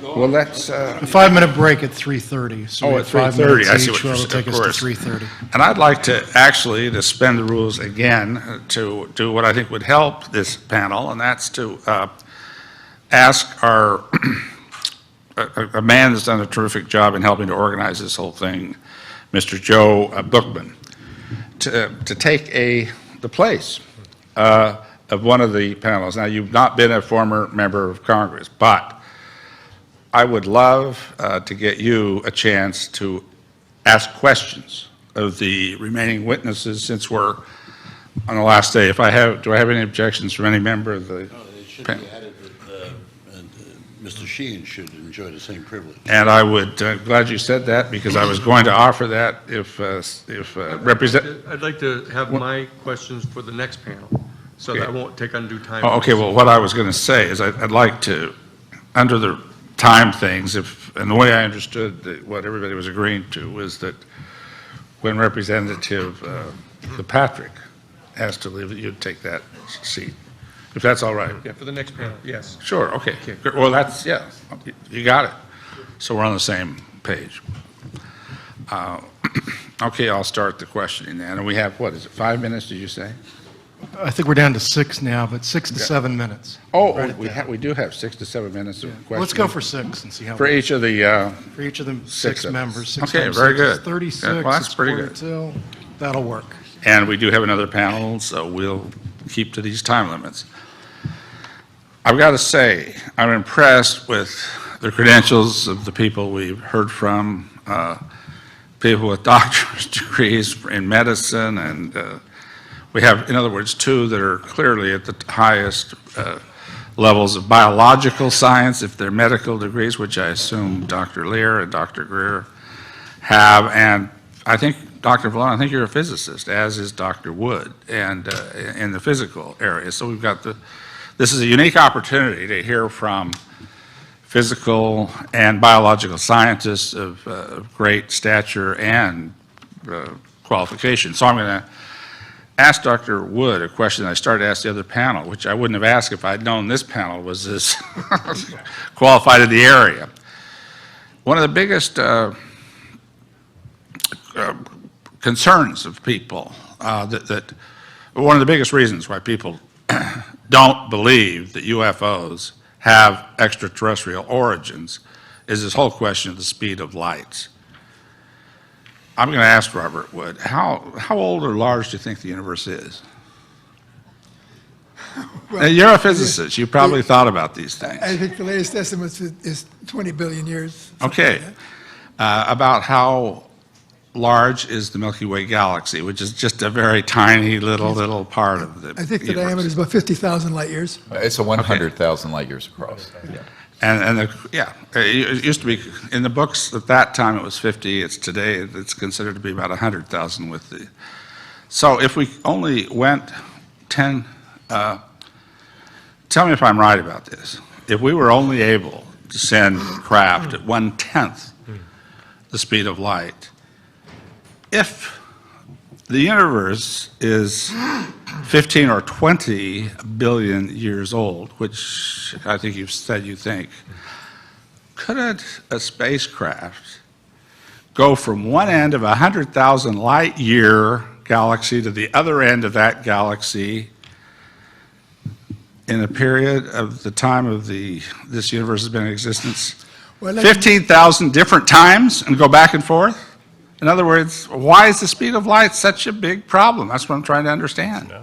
S1: Well, let's,
S2: A 5-minute break at 3:30. So we
S1: oh,
S2: have
S1: at
S2: 5
S1: 3:30,
S2: minutes
S1: I see
S2: each,
S1: what you're
S2: that'll
S1: saying,
S2: take
S1: of
S2: us to
S1: course.
S2: 3:30.
S1: And I'd like to actually suspend the rules again to do what I think would help this panel, and that's to ask our, a man that's done a terrific job in helping to organize this whole thing, Mr. Joe Bookman, to take the place of one of the panels. Now, you've not been a former member of Congress, but I would love to get you a chance to ask questions of the remaining witnesses since we're on the last day. Do I have any objections from any member of the
S8: It should
S1: panel?
S8: be added that Mr. Sheehan should enjoy the same privilege.
S1: And I would, glad you said that, because I was going to offer that if
S9: I'd like to have my questions for the next panel, so that I won't take undue time.
S1: Oh, okay, well, what I was going to say is I'd like to, under the time things, and the way I understood what everybody was agreeing to was that when Representative Patrick has to leave, you'd take that seat, if that's all right.
S9: Yeah, for the next panel, yes.
S1: Sure, okay. Good. Well, that's, yeah, you got it. So we're on the same page. Okay, I'll start the questioning then. And we have, what is it, 5 minutes, did you say?
S2: I think we're down to 6 now, but 6 to 7 minutes.
S1: Oh,
S2: Right at
S1: we
S2: that.
S1: do have 6 to 7 minutes of questioning.
S2: Let's go for 6 and see how.
S1: For each of the,
S2: For each of the
S1: Six
S2: 6
S1: of us.
S2: members. 6
S1: Okay,
S2: times
S1: very
S2: 6 is
S1: good.
S2: 36.
S1: Yeah, well, that's
S2: it's
S1: pretty good.
S2: 42. That'll work.
S1: and we do have another panel, so we'll keep to these time limits. I've got to say, I'm impressed with the credentials of the people we've heard from, people with doctorate degrees in medicine, and we have, in other words, two that are clearly at the highest levels of biological science, if they're medical degrees, which I assume Dr. Leir and Dr. Greer have, and I think, Dr. Vallone, I think you're a physicist, as is Dr. Wood, and in the physical area. So we've got this is a unique opportunity to hear from physical and biological scientists of great stature and qualification. So I'm going to ask Dr. Wood a question I started to ask the other panel, which I wouldn't have asked if I'd known this panel was this qualified in the area. One of the biggest concerns of people, one of the biggest reasons why people don't believe that UFOs have extraterrestrial origins is this whole question of the speed of light. I'm going to ask Robert Wood, how old or large do you think the universe is?
S4: Well,
S1: you're a physicist. You probably thought about these things.
S4: I think the latest estimate is 20 billion years.
S1: Okay. About how large is the Milky Way galaxy, which is just a very tiny little part of the
S4: I think the
S1: universe.
S4: diameter is about 50,000 light years.
S5: It's a 100,000 light years across. Yeah.
S1: And it used to be, in the books at that time it was 50, today it's considered to be about 100,000 with the, so if we only went 10, tell me if I'm right about this, if we were only able to send craft at 1/10 the speed of light, if the universe is 15 or 20 billion years old, which I think you've said you think, could a spacecraft go from one end of a 100,000 light year galaxy to the other end of that galaxy in a period of the time of this universe has been in existence
S4: Well,
S1: 15,000 different times and go back and forth? In other words, why is the speed of light such a big problem? That's what I'm trying to understand.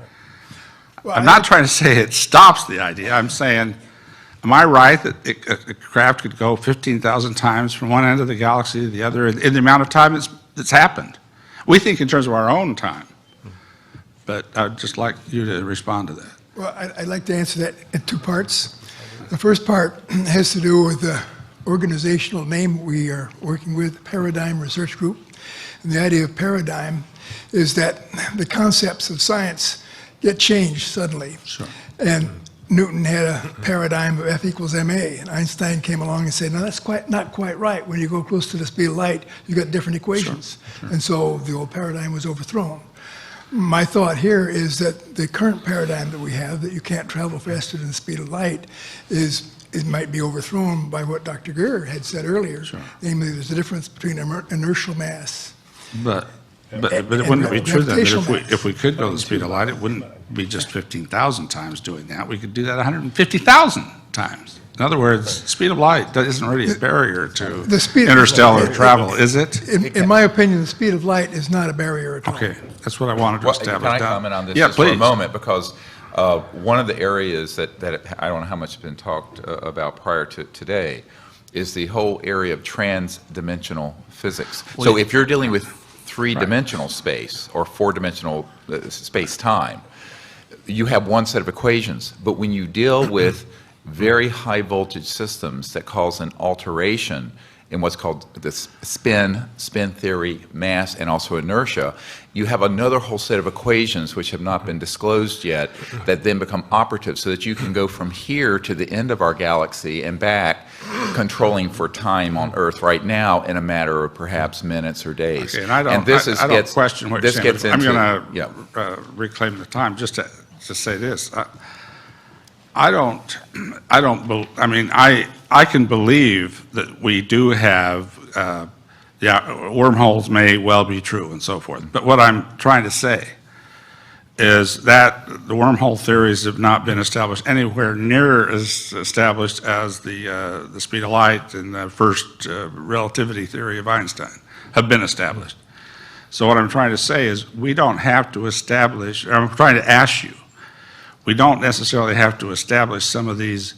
S1: I'm not trying to say it stops the idea. I'm saying, am I right that a craft could go 15,000 times from one end of the galaxy to the other in the amount of time that's happened? We think in terms of our own time, but I'd just like you to respond to that.
S4: Well, I'd like to answer that in two parts. The first part has to do with the organizational name we are working with, Paradigm Research Group. And the idea of paradigm is that the concepts of science get changed suddenly.
S1: Sure.
S4: And Newton had a paradigm of F equals ma, and Einstein came along and said, no, that's not quite right. When you go close to the speed of light, you got different equations. Sure. And so the old paradigm was overthrown. My thought here is that the current paradigm that we have, that you can't travel faster than the speed of light, it might be overthrown by what Dr. Greer had said earlier. Sure. Namely, there's a difference between inertial mass.
S1: But it wouldn't be true then that if we could go to the speed of light, it wouldn't be just 15,000 times doing that. We could do that 150,000 times. In other words, speed of light isn't really a barrier to interstellar travel, is it?
S4: In my opinion, the speed of light is not a barrier at all.
S1: Okay, that's what I wanted to establish.
S5: Can I comment on this
S1: just
S5: for a moment? Because one of the areas that I don't know how much has been talked about prior to today is the whole area of trans-dimensional physics. So if you're dealing with three-dimensional space or four-dimensional space-time, you have one set of equations. But when you deal with very high voltage systems that cause an alteration in what's called the spin theory, mass, and also inertia, you have another whole set of equations which have not been disclosed yet that then become operative so that you can go from here to the end of our galaxy and back, controlling for time on Earth right now in a matter of perhaps minutes or days.
S1: Okay, and I don't question what you're saying. I'm going to reclaim the time just to say this. I can believe that we do have, wormholes may well be true and so forth. But what I'm trying to say is that the wormhole theories have not been established anywhere near as established as the speed of light and the first relativity theory of Einstein have been established. So what I'm trying to say is we don't have to establish, or I'm trying to ask you, we don't necessarily have to establish some of these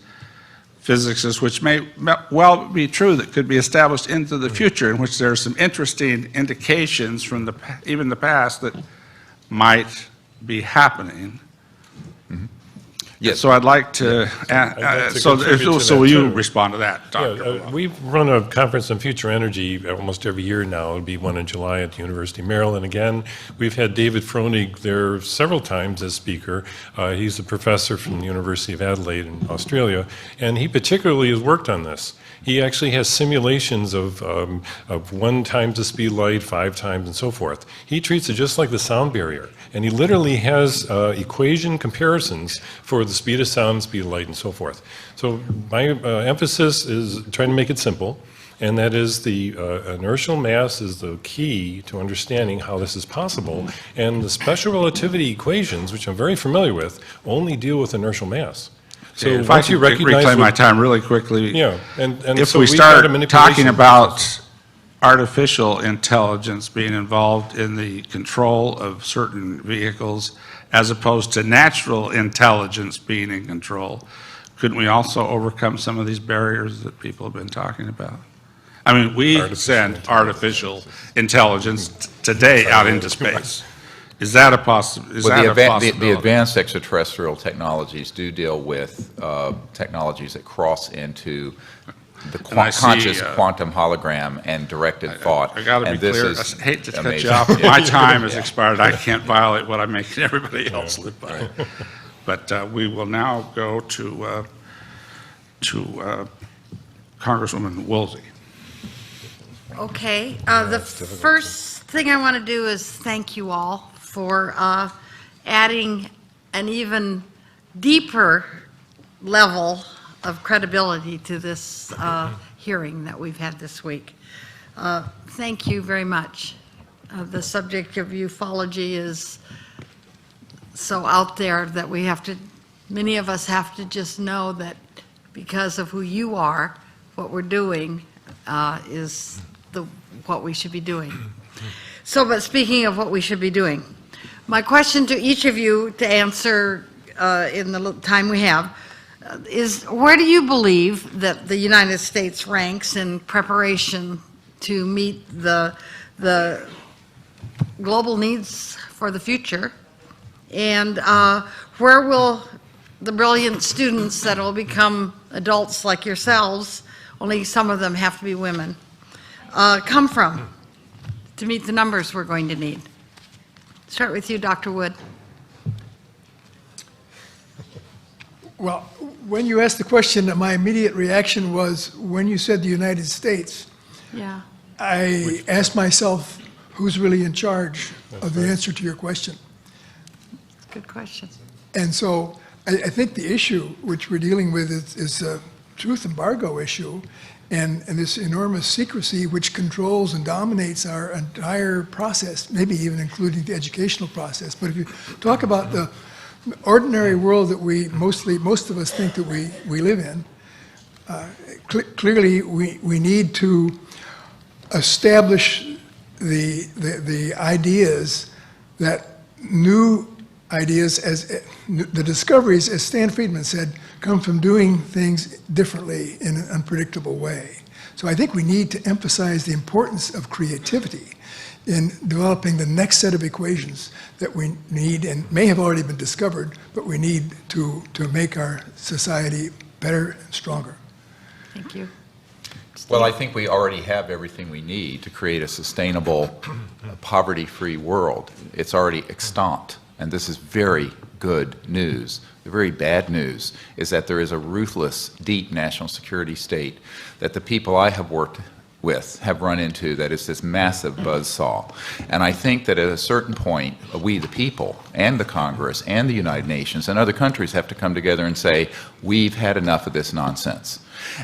S1: physics which may well be true that could be established into the future, in which there are some interesting indications from even the past that might be happening. Mm-hmm. Yes. So I'd like to, so will you respond to that, Dr.
S6: We've run a conference on future energy almost every year now. It'll be one in July at the University of Maryland again. We've had David Froning there several times as speaker. He's a professor from the University of Adelaide in Australia, and he particularly has worked on this. He actually has simulations of 1 times the speed of light, 5 times, and so forth. He treats it just like the sound barrier, and he literally has equation comparisons for the speed of sound, speed of light, and so forth. So my emphasis is trying to make it simple, and that is the inertial mass is the key to understanding how this is possible, and the special relativity equations, which I'm very familiar with, only deal with inertial mass.
S1: So if I could reclaim my time really quickly,
S6: and
S1: if
S6: so
S1: we start talking about artificial intelligence being involved in the control of certain vehicles as opposed to natural intelligence being in control, couldn't we also overcome some of these barriers that people have been talking about? I mean, we send artificial intelligence today out into space. Is that a possibility?
S5: The advanced extraterrestrial technologies do deal with technologies that cross into the conscious quantum hologram and directed thought.
S1: I got to be clear. I hate to cut you off. My time has expired. I can't violate what I'm making everybody else live by. But we will now go to Congresswoman Woolsey.
S10: Okay. The first thing I want to do is thank you all for adding an even deeper level of credibility to this hearing that we've had this week. Thank you very much. The subject of ufology is so out there that we have to, many of us have to just know that because of who you are, what we're doing, is what we should be doing. So, but speaking of what we should be doing, my question to each of you to answer in the time we have is, where do you believe that the United States ranks in preparation to meet the global needs for the future? And where will the brilliant students that will become adults like yourselves, only some of them have to be women, come from to meet the numbers we're going to need? Start with you, Dr. Wood.
S4: Well, when you asked the question, my immediate reaction was, when you said the United States,
S10: Yeah.
S4: I asked myself, who's really in charge of the answer to your question?
S10: Good question.
S4: And so I think the issue which we're dealing with is a truth embargo issue and this enormous secrecy which controls and dominates our entire process, maybe even including the educational process. But if you talk about the ordinary world that most of us think that we live in, clearly we need to establish the ideas that new ideas, as the discoveries, as Stan Friedman said, come from doing things differently in an unpredictable way. So I think we need to emphasize the importance of creativity in developing the next set of equations that we need and may have already been discovered, but we need to make our society better and stronger.
S10: Thank you.
S5: Well, I think we already have everything we need to create a sustainable, poverty-free world. It's already extant, and this is very good news. The very bad news is that there is a ruthless, deep national security state that the people I have worked with have run into that is this massive buzzsaw. And I think that at a certain point, we the people and the Congress and the United Nations and other countries have to come together and say, we've had enough of this nonsense.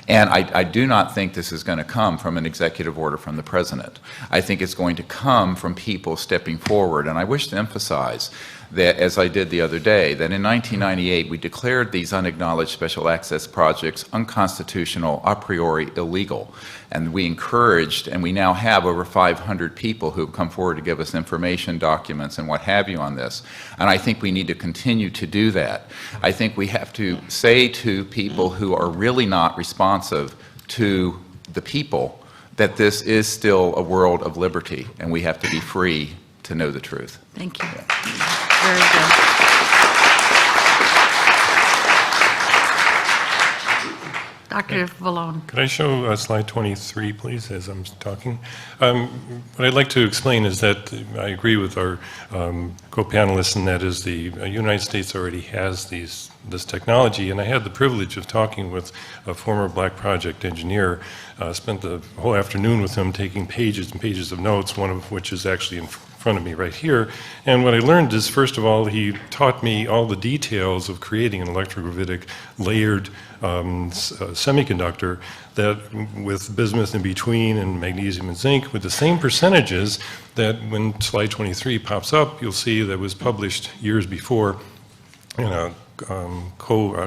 S5: And I do not think this is going to come from an executive order from the president. I think it's going to come from people stepping forward. And I wish to emphasize that, as I did the other day, that in 1998 we declared these unacknowledged special access projects unconstitutional, a priori illegal. And we encouraged, and we now have over 500 people who have come forward to give us information, documents, and what have you on this. And I think we need to continue to do that. I think we have to say to people who are really not responsive to the people that this is still a world of liberty, and we have to be free to know the truth.
S10: Thank you. Very good. Dr. Vallone.
S6: Could I show slide 23, please, as I'm talking? What I'd like to explain is that I agree with our co-panelists, and that is the United States already has this technology, and I had the privilege of talking with a former Black Project engineer, spent the whole afternoon with him taking pages and pages of notes, one of which is actually in front of me right here. And what I learned is, first of all, he taught me all the details of creating an electrogravitic layered semiconductor that with bismuth in between and magnesium and zinc with the same percentages that when slide 23 pops up, you'll see that was published years before in a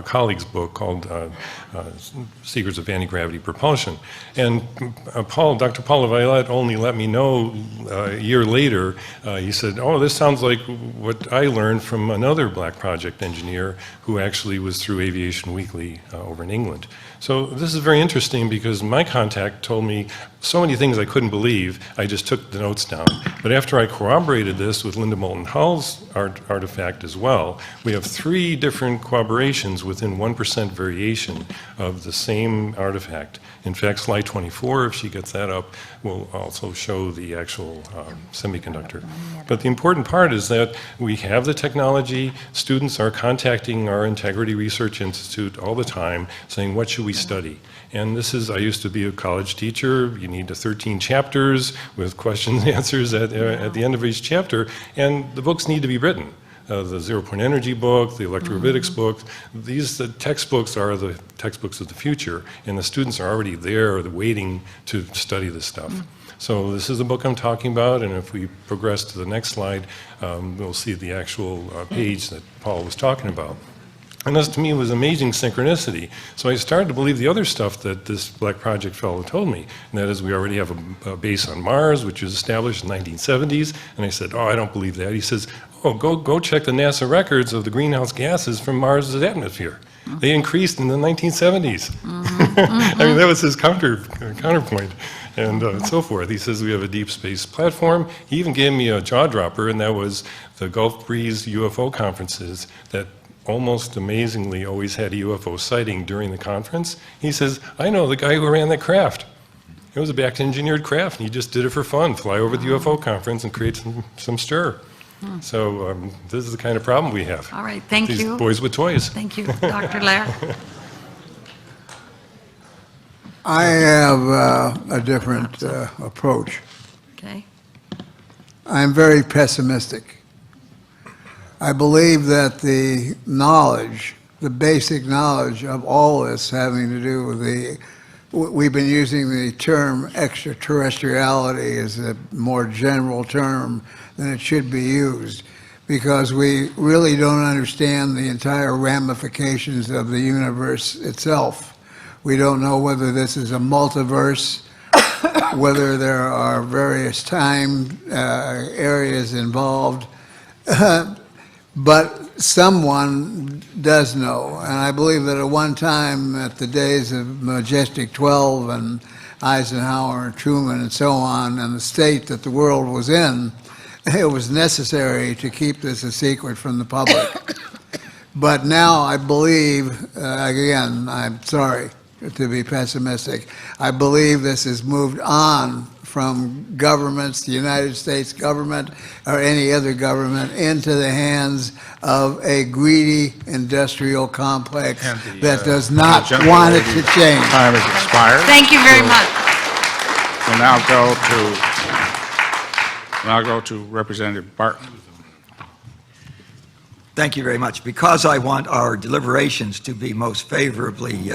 S6: colleague's book called Secrets of Anti-Gravity Propulsion. And Dr. Paul LaViolette only let me know a year later, he said, oh, this sounds like what I learned from another Black Project engineer who actually was through Aviation Weekly over in England. So this is very interesting because my contact told me so many things I couldn't believe. I just took the notes down. But after I corroborated this with Linda Moulton Hull's artifact as well, we have 3 different corroborations within 1% variation of the same artifact. In fact, slide 24, if she gets that up, will also show the actual semiconductor. But the important part is that we have the technology. Students are contacting our Integrity Research Institute all the time saying, what should we study? And this is, I used to be a college teacher. You need 13 chapters with questions and answers at the end of each chapter, and the books need to be written. The zero-point energy book, the electrovitics book, the textbooks are the textbooks of the future, and the students are already there waiting to study this stuff. So this is the book I'm talking about, and if we progress to the next slide, we'll see the actual page that Paul was talking about. And this, to me, was amazing synchronicity. So I started to believe the other stuff that this Black Project fellow told me, and that is we already have a base on Mars, which was established in the 1970s. And I said, oh, I don't believe that. He says, oh, go check the NASA records of the greenhouse gases from Mars' atmosphere. They increased in the 1970s. I mean, that was his counterpoint, and so forth. He says we have a deep space platform. He even gave me a jaw dropper, and that was the Gulf Breeze UFO conferences that almost amazingly always had a UFO sighting during the conference. He says, I know the guy who ran that craft. It was a back-engineered craft, and he just did it for fun, fly over the UFO conference and create some stir. So this is the kind of problem we have.
S10: All right, thank
S6: These
S10: you.
S6: boys with toys.
S10: Thank you, Dr. Leir.
S7: I have a different approach.
S10: Okay.
S7: I'm very pessimistic. I believe that the knowledge, the basic knowledge of all this having to do with we've been using the term extraterrestriality as a more general term than it should be used, because we really don't understand the entire ramifications of the universe itself. We don't know whether this is a multiverse, whether there are various time areas involved, but someone does know. And I believe that at one time, at the days of Majestic 12 and Eisenhower and Truman and so on, and the state that the world was in, it was necessary to keep this a secret from the public. But now I believe, again, I'm sorry to be pessimistic, I believe this has moved on from governments, the United States government or any other government, into the hands of a greedy industrial complex that does not want it to change.
S1: Time has expired.
S10: Thank you very much.
S1: We'll now go to Representative Barton.
S11: Thank you very much. Because I want our deliberations to be most favorably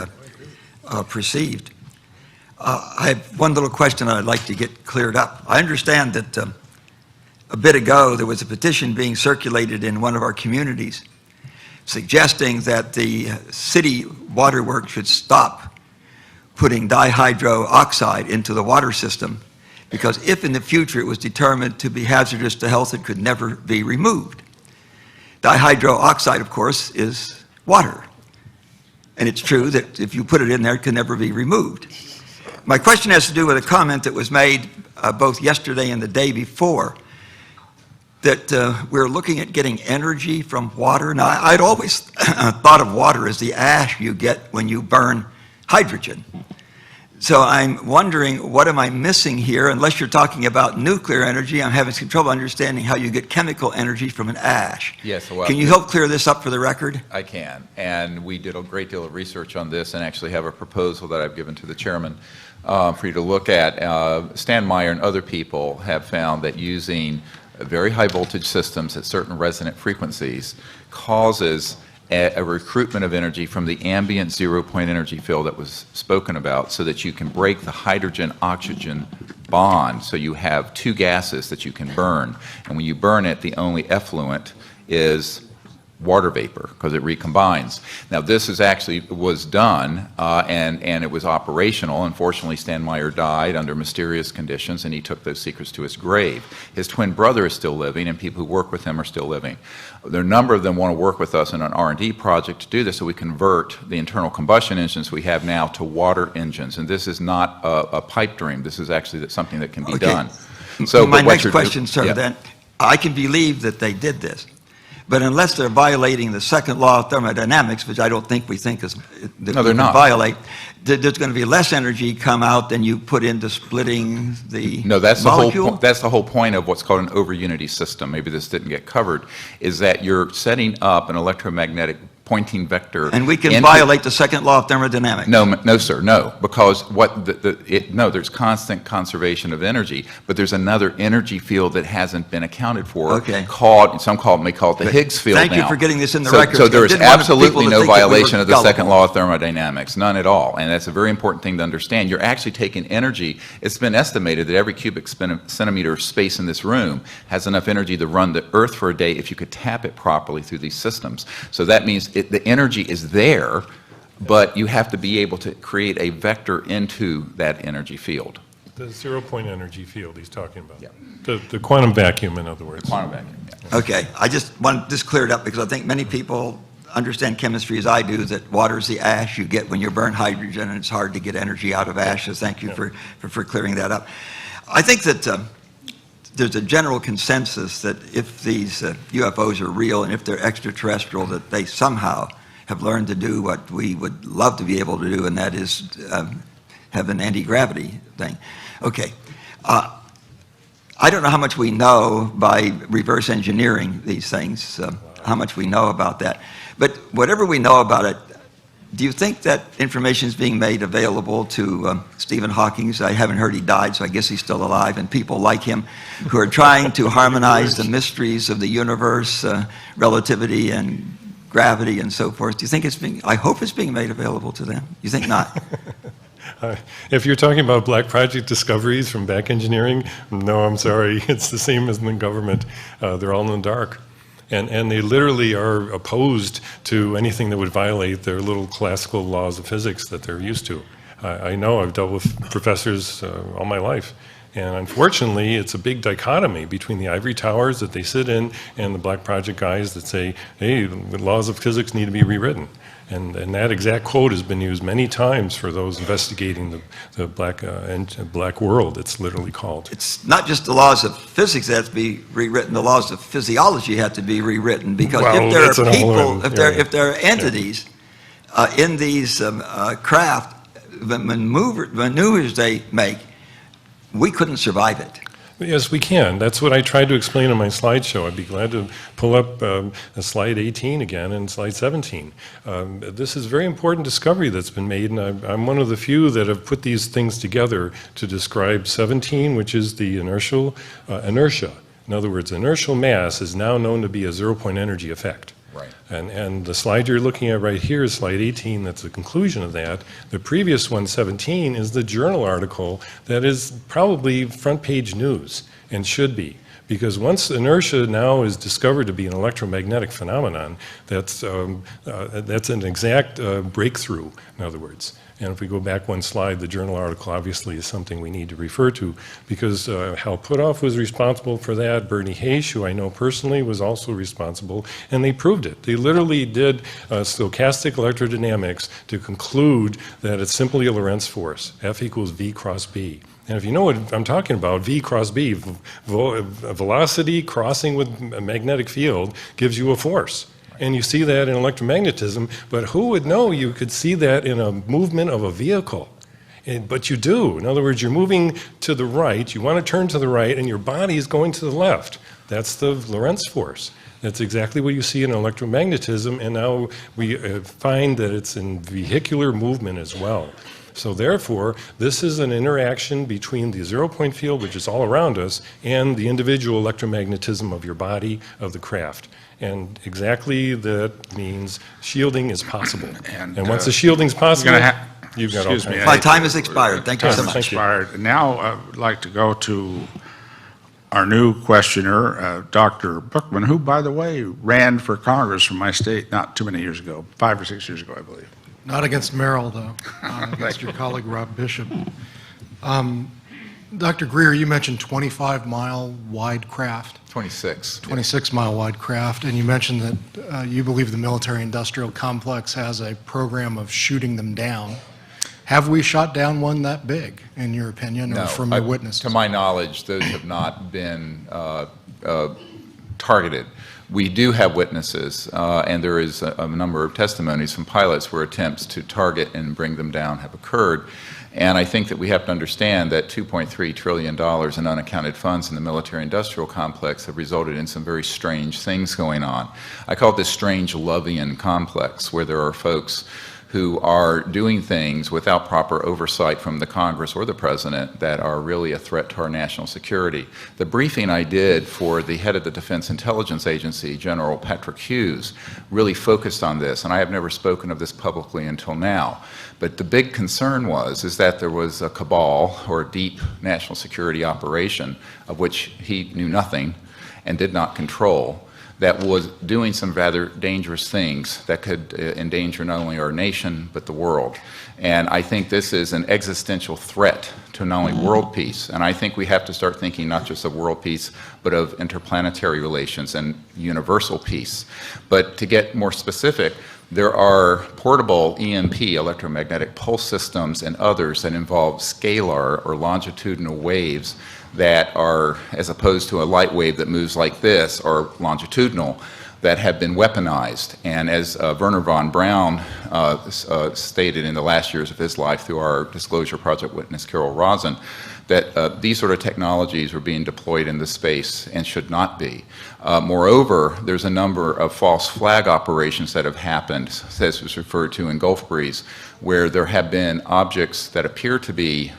S11: perceived, I have one little question I'd like to get cleared up. I understand that a bit ago there was a petition being circulated in one of our communities suggesting that the city waterworks should stop putting dihydroxide into the water system, because if in the future it was determined to be hazardous to health, it could never be removed. Dihydroxide, of course, is water. And it's true that if you put it in there, it can never be removed. My question has to do with a comment that was made both yesterday and the day before, that we're looking at getting energy from water. Now, I'd always thought of water as the ash you get when you burn hydrogen. So I'm wondering, what am I missing here? Unless you're talking about nuclear energy, I'm having some trouble understanding how you get chemical energy from an ash.
S5: Yes, well,
S11: can you help clear this up for the record?
S5: I can, and we did a great deal of research on this and actually have a proposal that I've given to the chairman for you to look at. Stan Meyer and other people have found that using very high voltage systems at certain resonant frequencies causes a recruitment of energy from the ambient zero-point energy field that was spoken about, so that you can break the hydrogen-oxygen bond, so you have two gases that you can burn. And when you burn it, the only effluent is water vapor, because it recombines. Now, this was done, and it was operational. Unfortunately, Stan Meyer died under mysterious conditions, and he took those secrets to his grave. His twin brother is still living, and people who work with him are still living. There are a number of them want to work with us in an R&D project to do this, so we convert the internal combustion engines we have now to water engines. And this is not a pipe dream. This is actually something that can be done. So,
S11: my next question, sir, then, I can believe that they did this. But unless they're violating the second law of thermodynamics, which I don't think we think is that
S5: no, they're not.
S11: Violate, there's going to be less energy come out than you put into splitting the
S5: No, that's
S11: molecule?
S5: that's the whole point of what's called an over-unity system. Maybe this didn't get covered, is that you're setting up an electromagnetic pointing vector.
S11: And we can violate the second law of thermodynamics?
S5: No, sir, no, because there's constant conservation of energy, but there's another energy field that hasn't been accounted for, some may call it the Higgs field.
S11: Thank you for getting this in the record.
S5: So there is absolutely no violation of the second law of thermodynamics, none at all, and that's a very important thing to understand. You're actually taking energy. It's been estimated that every cubic centimeter of space in this room has enough energy to run the Earth for a day if you could tap it properly through these systems. So that means the energy is there, but you have to be able to create a vector into that energy field.
S6: The zero-point energy field he's talking about.
S5: Yeah.
S6: The quantum vacuum, in other words.
S5: Quantum vacuum, yeah.
S11: Okay, I just want this cleared up because I think many people understand chemistry as I do, that water is the ash you get when you burn hydrogen, and it's hard to get energy out of ash, so thank you for clearing that up. I think that there's a general consensus that if these UFOs are real and if they're extraterrestrial, that they somehow have learned to do what we would love to be able to do, and that is have an anti-gravity thing. Okay. I don't know how much we know by reverse engineering these things, how much we know about that. But whatever we know about it, do you think that information is being made available to Stephen Hawking? I haven't heard he died, so I guess he's still alive, and people like him who are trying to harmonize the mysteries of the universe, relativity and gravity and so forth. Do you think it's being, I hope it's being made available to them. You think not?
S6: If you're talking about black project discoveries from back engineering, no, I'm sorry. It's the same as in the government. They're all in the dark. And they literally are opposed to anything that would violate their little classical laws of physics that they're used to. I know, I've dealt with professors all my life. And unfortunately, it's a big dichotomy between the ivory towers that they sit in and the black project guys that say, hey, the laws of physics need to be rewritten. And that exact quote has been used many times for those investigating the black world, it's literally called.
S11: It's not just the laws of physics that have to be rewritten, the laws of physiology have to be rewritten, because if there are people, if there are entities in these craft, the maneuvers they make, we couldn't survive it.
S6: Yes, we can. That's what I tried to explain in my slideshow. I'd be glad to pull up slide 18 again and slide 17. This is a very important discovery that's been made, and I'm one of the few that have put these things together to describe 17, which is the inertia. In other words, inertial mass is now known to be a zero-point energy effect.
S5: Right.
S6: And the slide you're looking at right here is slide 18. That's the conclusion of that. The previous one, 17, is the journal article that is probably front page news and should be. Because once inertia now is discovered to be an electromagnetic phenomenon, that's an exact breakthrough, in other words. And if we go back one slide, the journal article obviously is something we need to refer to, because Hal Puthoff was responsible for that. Bernie Hayes, who I know personally, was also responsible, and they proved it. They literally did stochastic electrodynamics to conclude that it's simply a Lorentz force, F equals V cross B. And if you know what I'm talking about, V cross B, velocity crossing with a magnetic field gives you a force. And you see that in electromagnetism, but who would know you could see that in a movement of a vehicle? But you do. In other words, you're moving to the right, you want to turn to the right, and your body is going to the left. That's the Lorentz force. That's exactly what you see in electromagnetism, and now we find that it's in vehicular movement as well. So therefore, this is an interaction between the zero-point field, which is all around us, and the individual electromagnetism of your body, of the craft. And exactly that means shielding is possible. And once the shielding is possible, you've got all kinds.
S11: My time has expired. Thank you so much.
S1: Expired. Now I'd like to go to our new questioner, Dr. Bookman, who, by the way, ran for Congress from my state not too many years ago, 5 or 6 years ago, I believe.
S2: Not against Merrill, though, against your colleague Rob Bishop. Dr. Greer, you mentioned 25-mile wide craft.
S5: 26.
S2: 26-mile wide craft, and you mentioned that you believe the military-industrial complex has a program of shooting them down. Have we shot down one that big, in your opinion, or from your witnesses?
S5: To my knowledge, those have not been targeted. We do have witnesses, and there is a number of testimonies from pilots where attempts to target and bring them down have occurred. And I think that we have to understand that $2.3 trillion in unaccounted funds in the military-industrial complex have resulted in some very strange things going on. I call it this strange Lovian complex, where there are folks who are doing things without proper oversight from the Congress or the President that are really a threat to our national security. The briefing I did for the head of the Defense Intelligence Agency, General Patrick Hughes, really focused on this, and I have never spoken of this publicly until now. But the big concern is that there was a cabal or a deep national security operation of which he knew nothing and did not control, that was doing some rather dangerous things that could endanger not only our nation, but the world. And I think this is an existential threat to not only world peace, and I think we have to start thinking not just of world peace, but of interplanetary relations and universal peace. But to get more specific, there are portable EMP, electromagnetic pulse systems, and others that involve scalar or longitudinal waves that are, as opposed to a light wave that moves like this, are longitudinal, that have been weaponized. And as Werner von Braun stated in the last years of his life through our disclosure project witness, Carol Rosen, that these sort of technologies are being deployed in the space and should not be. Moreover, there's a number of false flag operations that have happened, as was referred to in Gulf Breeze, where there have been objects that appear to be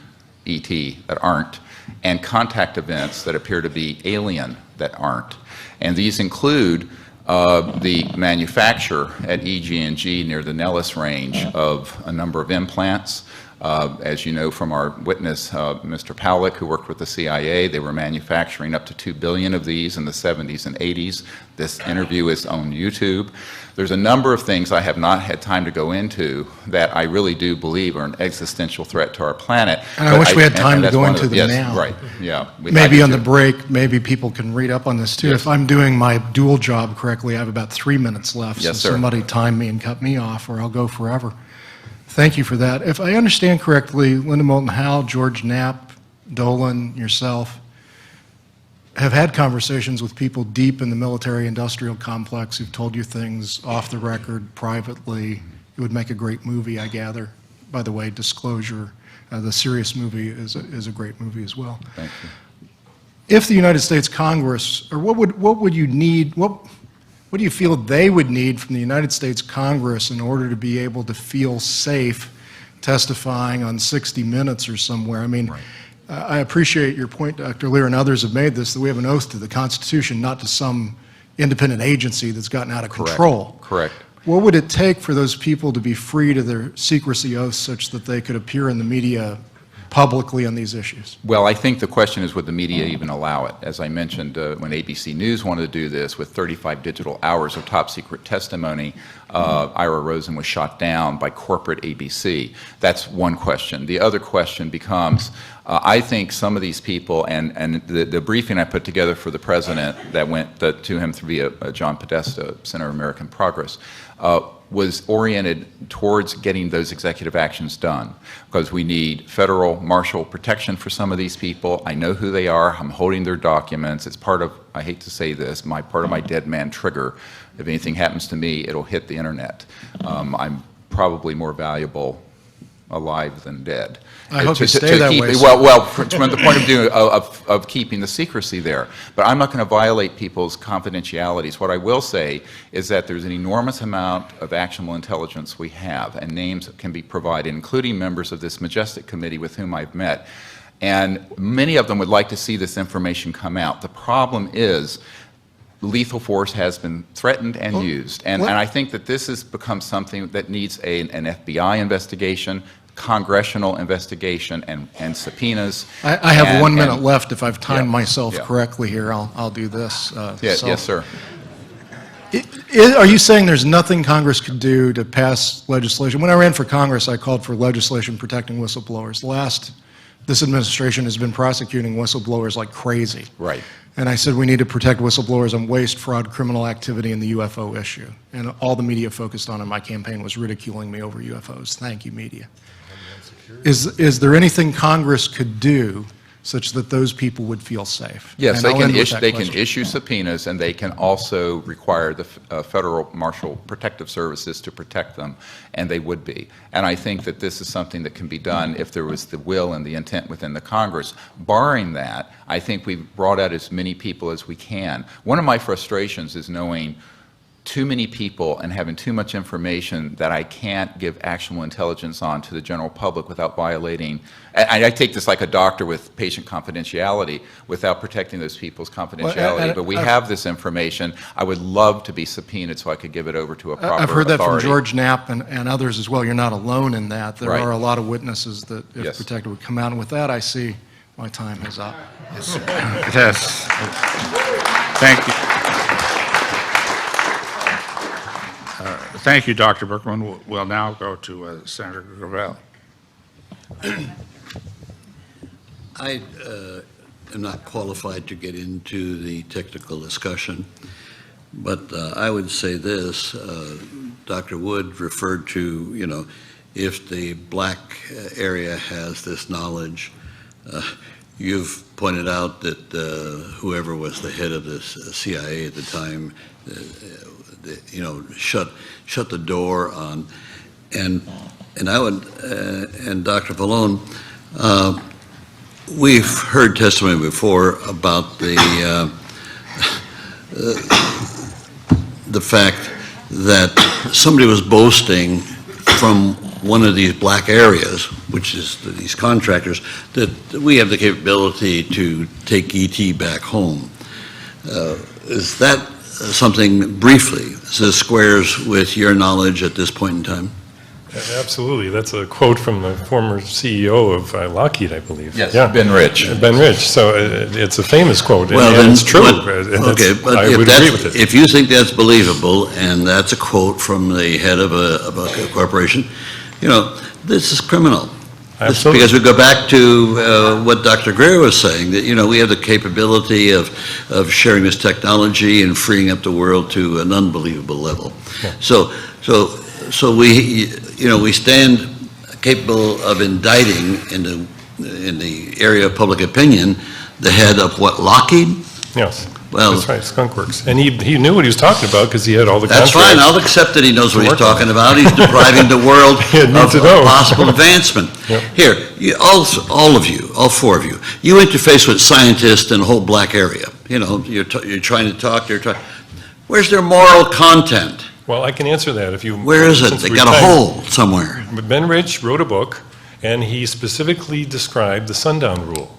S5: ET that aren't, and contact events that appear to be alien that aren't. And these include the manufacture at EG&G near the Nellis Range of a number of implants. As you know from our witness, Mr. Powlick, who worked with the CIA, they were manufacturing up to 2 billion of these in the 70s and 80s. This interview is on YouTube. There's a number of things I have not had time to go into that I really do believe are an existential threat to our planet.
S2: And I wish we had time to go into them now.
S5: Right, yeah.
S2: Maybe on the break, maybe people can read up on this too. If I'm doing my dual job correctly, I have about 3 minutes left.
S5: Yes,
S2: so
S5: sir.
S2: Somebody time me and cut me off or I'll go forever. Thank you for that. If I understand correctly, Linda Moulton Howe, George Knapp, Dolan, yourself, have had conversations with people deep in the military-industrial complex who've told you things off the record, privately. It would make a great movie, I gather. By the way, disclosure, the Sirius movie is a great movie as well.
S5: Thank you.
S2: If the United States Congress, or what would you need, what do you feel they would need from the United States Congress in order to be able to feel safe testifying on 60 Minutes or somewhere? I mean, I appreciate your point, Dr. Leir, and others have made this, that we have an oath to the Constitution, not to some independent agency that's gotten out of control.
S5: Correct.
S2: What would it take for those people to be free to their secrecy oaths such that they could appear in the media publicly on these issues?
S5: Well, I think the question is, would the media even allow it? As I mentioned, when ABC News wanted to do this with 35 digital hours of top secret testimony, Ira Rosen was shot down by corporate ABC. That's one question. The other question becomes, I think some of these people, and the briefing I put together for the president that went to him via John Podesta, Center of American Progress, was oriented towards getting those executive actions done, because we need federal marshal protection for some of these people. I know who they are. I'm holding their documents. It's part of, I hate to say this, part of my dead man trigger. If anything happens to me, it'll hit the internet. I'm probably more valuable alive than dead.
S2: I hope you stay that way.
S5: Well, from the point of view of keeping the secrecy there. But I'm not going to violate people's confidentialities. What I will say is that there's an enormous amount of actionable intelligence we have, and names can be provided, including members of this majestic committee with whom I've met. And many of them would like to see this information come out. The problem is, lethal force has been threatened and used. And I think that this has become something that needs an FBI investigation, congressional investigation, and subpoenas.
S2: I have 1 minute left. If I've timed myself correctly here, I'll do this.
S5: Yes, sir.
S2: Are you saying there's nothing Congress could do to pass legislation? When I ran for Congress, I called for legislation protecting whistleblowers. This administration has been prosecuting whistleblowers like crazy.
S5: Right.
S2: And I said we need to protect whistleblowers on waste, fraud, criminal activity, and the UFO issue. And all the media focused on in my campaign was ridiculing me over UFOs. Thank you, media. Is there anything Congress could do such that those people would feel safe?
S5: Yes,
S2: And
S5: they can issue subpoenas, and they can also require the Federal Marshal Protective Services to protect them, and they would be. And I think that this is something that can be done if there was the will and the intent within the Congress. Barring that, I think we've brought out as many people as we can. One of my frustrations is knowing too many people and having too much information that I can't give actionable intelligence on to the general public without violating, I take this like a doctor with patient confidentiality, without protecting those people's confidentiality. But we have this information. I would love to be subpoenaed so I could give it over to a proper authority.
S2: I've heard that from George Knapp and others as well. You're not alone in that. There are a lot of witnesses that, if protected, would come out. And with that, I see my time is up.
S1: Yes, sir. Yes. Thank you. Thank you, Dr. Berkman. We'll now go to Senator Gravel.
S8: I am not qualified to get into the technical discussion, but I would say this. Dr. Wood referred to, you know, if the black area has this knowledge. You've pointed out that whoever was the head of the CIA at the time, you know, shut the door on, and I would, and Dr. Vallone, we've heard testimony before about the fact that somebody was boasting from one of these black areas, which is these contractors, that we have the capability to take ET back home. Is that something, briefly, squares with your knowledge at this point in time?
S6: Absolutely. That's a quote from the former CEO of Lockheed, I believe.
S5: Yes, yeah. Ben Rich.
S6: Ben Rich. So it's a famous quote,
S8: well,
S6: and
S8: then,
S6: it's true.
S8: Okay, but
S6: I would agree with it.
S8: If you think that's believable, and that's a quote from the head of a corporation, you know, this is criminal.
S6: Absolutely.
S8: Because we go back to what Dr. Greer was saying, that, you know, we have the capability of sharing this technology and freeing up the world to an unbelievable level.
S6: Yeah.
S8: So we, you know, we stand capable of indicting in the area of public opinion the head of what, Lockheed?
S6: Yes.
S8: Well,
S6: that's right, Skunk Works. And he knew what he was talking about because he had all the
S8: that's
S6: contracts.
S8: fine. I'll accept that he knows what he's talking about. He's depriving the world of possible advancement.
S6: Yep.
S8: Here, all of you, all four of you, you interface with scientists in a whole black area. You know, you're trying to talk. Where's their moral content?
S6: Well, I can answer that if you...
S8: Where is it? They got a hole somewhere.
S6: Ben Rich wrote a book, and he specifically described the sundown rule.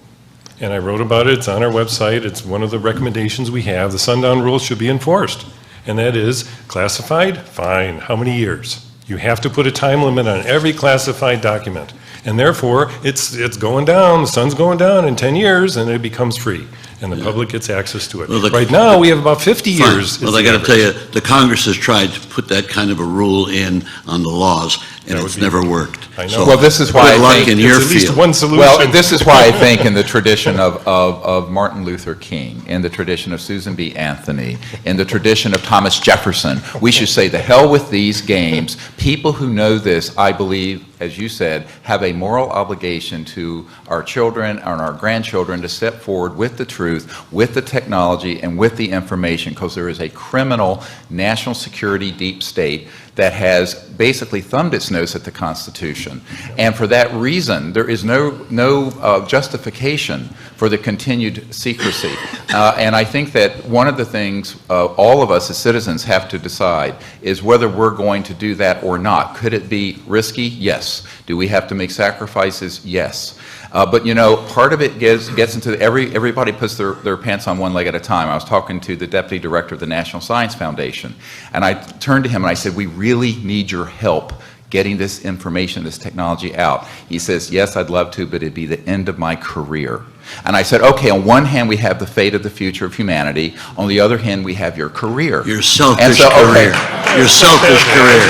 S6: And I wrote about it. It's on our website. It's one of the recommendations we have. The sundown rule should be enforced. And that is, classified, fine. How many years? You have to put a time limit on every classified document. And therefore, it's going down. The sun's going down in 10 years, and it becomes free. And the public gets access to it.
S8: Well,
S6: right now, we have about 50 years.
S8: Well, I got to tell you, the Congress has tried to put that kind of a rule in on the laws, and it's never worked.
S6: I know.
S8: So,
S5: Well, this is why
S8: good
S5: I
S8: luck
S5: think
S8: in
S6: It's
S8: your
S6: at least
S8: field.
S6: one solution.
S5: Well, this is why I think in the tradition of Martin Luther King, in the tradition of Susan B. Anthony, in the tradition of Thomas Jefferson, we should say, the hell with these games. People who know this, I believe, as you said, have a moral obligation to our children and our grandchildren to step forward with the truth, with the technology, and with the information, because there is a criminal national security deep state that has basically thumbed its nose at the Constitution. And for that reason, there is no justification for the continued secrecy. And I think that one of the things all of us as citizens have to decide is whether we're going to do that or not. Could it be risky? Yes. Do we have to make sacrifices? Yes. But you know, part of it gets into everybody puts their pants on one leg at a time. I was talking to the deputy director of the National Science Foundation, and I turned to him and I said, we really need your help getting this information, this technology out. He says, yes, I'd love to, but it'd be the end of my career. And I said, okay, on one hand, we have the fate of the future of humanity. On the other hand, we have your career.
S8: Your selfish career. Your selfish career.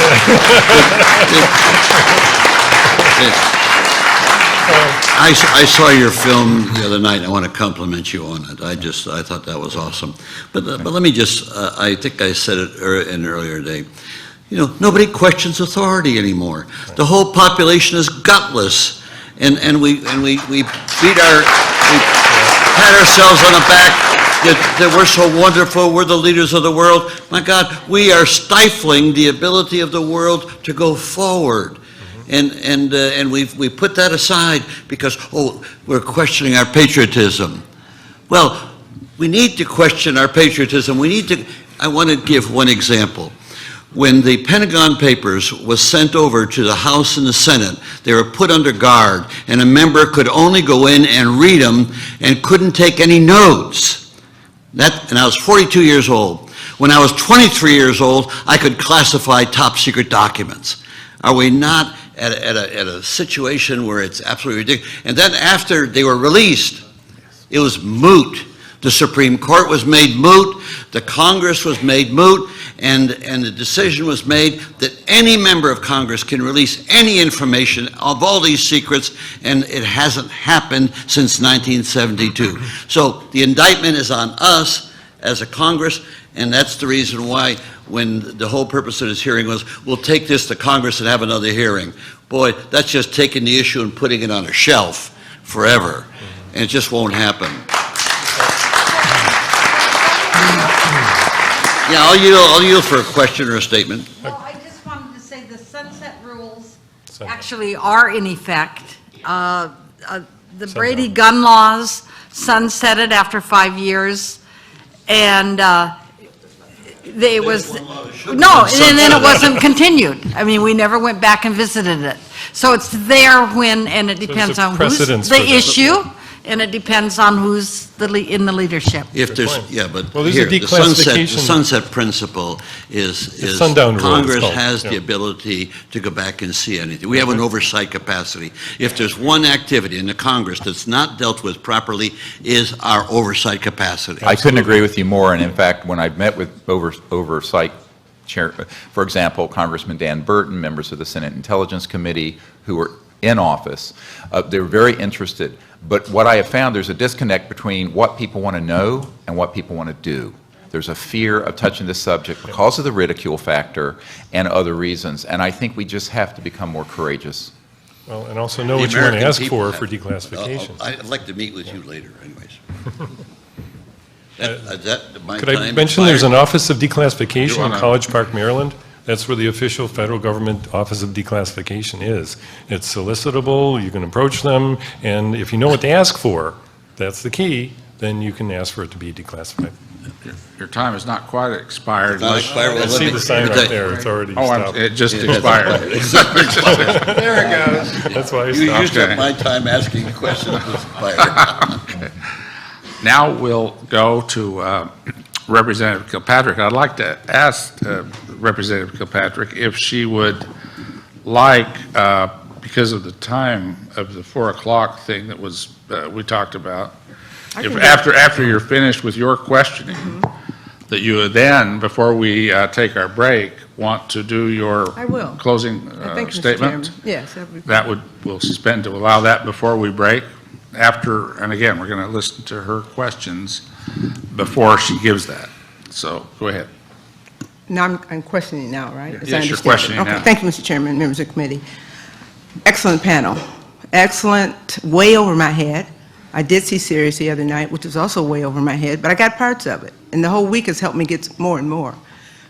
S8: I saw your film the other night. I want to compliment you on it. I thought that was awesome. But let me just, I think I said it in an earlier day. You know, nobody questions authority anymore. The whole population is gutless, and we pat ourselves on the back that we're so wonderful. We're the leaders of the world. My God, we are stifling the ability of the world to go forward. And we put that aside because, we're questioning our patriotism. Well, we need to question our patriotism. I want to give one example. When the Pentagon Papers was sent over to the House and the Senate, they were put under guard, and a member could only go in and read them and couldn't take any notes. And I was 42 years old. When I was 23 years old, I could classify top secret documents. Are we not at a situation where it's absolutely ridiculous? And then after they were released, it was moot. The Supreme Court was made moot. The Congress was made moot. and the decision was made that any member of Congress can release any information of all these secrets, and it hasn't happened since 1972. So the indictment is on us as a Congress, and that's the reason why, when the whole purpose of this hearing was, we'll take this to Congress and have another hearing. Boy, that's just taking the issue and putting it on a shelf forever, and it just won't happen. Yeah, I'll yield for a question or a statement.
S10: Well, I just wanted to say the sunset rules actually are in effect. The Brady gun laws sunsetted after 5 years, and it was, no, and then it wasn't continued. I mean, we never went back and visited it. So it's there when, and it depends on who's the issue, and it depends on who's in the leadership.
S8: If there's, yeah, but
S6: Well, there's
S8: here,
S6: a
S8: the
S6: declassification.
S8: sunset principle is
S6: sundown rule, it's
S8: Congress
S6: called,
S8: has
S6: yeah.
S8: the ability to go back and see anything. We have an oversight capacity. If there's one activity in the Congress that's not dealt with properly, is our oversight capacity.
S5: I couldn't agree with you more, and in fact, when I've met with oversight chair, for example, Congressman Dan Burton, members of the Senate Intelligence Committee who were in office, they were very interested. But what I have found, there's a disconnect between what people want to know and what people want to do. There's a fear of touching this subject because of the ridicule factor and other reasons, and I think we just have to become more courageous.
S6: Well, and also know
S8: The
S6: what you want to
S8: American
S6: ask
S8: people
S6: for
S8: have-
S6: declassification.
S8: I'd like to meet with you later, anyways. Is that my
S6: Could I
S8: time
S6: mention there's an
S8: expired?
S6: Office of Declassification
S1: You
S6: in
S1: wanna-
S6: College Park, Maryland? That's where the official federal government Office of Declassification is. It's solicitable, you can approach them, and if you know what to ask for, that's the key, then you can ask for it to be declassified.
S1: Your time is not quite expired.
S8: Not expired, well,
S6: I
S8: let
S6: see
S8: me-
S6: the sign
S8: let
S6: right
S8: me-
S6: there, it's already
S1: Oh,
S6: stopped.
S1: it just expired.
S2: There it goes.
S6: That's why I
S8: You
S6: stopped.
S8: used up my time asking a question that was expired.
S1: Now we'll go to Representative Kilpatrick. I'd like to ask Representative Kilpatrick if she would like, because of the time of the 4 o'clock thing that was, we talked about, if after you're finished with your questioning, that you would then, before we take our break, want to do your
S3: I will.
S1: closing
S3: Thank you, Mr.
S1: statement?
S3: Chairman. Yes, that would be.
S1: That would, we'll suspend to allow that before we break. After, and again, we're going to listen to her questions before she gives that. So, go ahead.
S12: Now, I'm questioning now, right? As I
S1: Yes, you're
S12: understand it.
S1: questioning
S12: Okay,
S1: now.
S12: thank you, Mr. Chairman, members of the committee. Excellent panel. Excellent, way over my head. I did see Sirius the other night, which was also way over my head, but I got parts of it. And the whole week has helped me get more and more.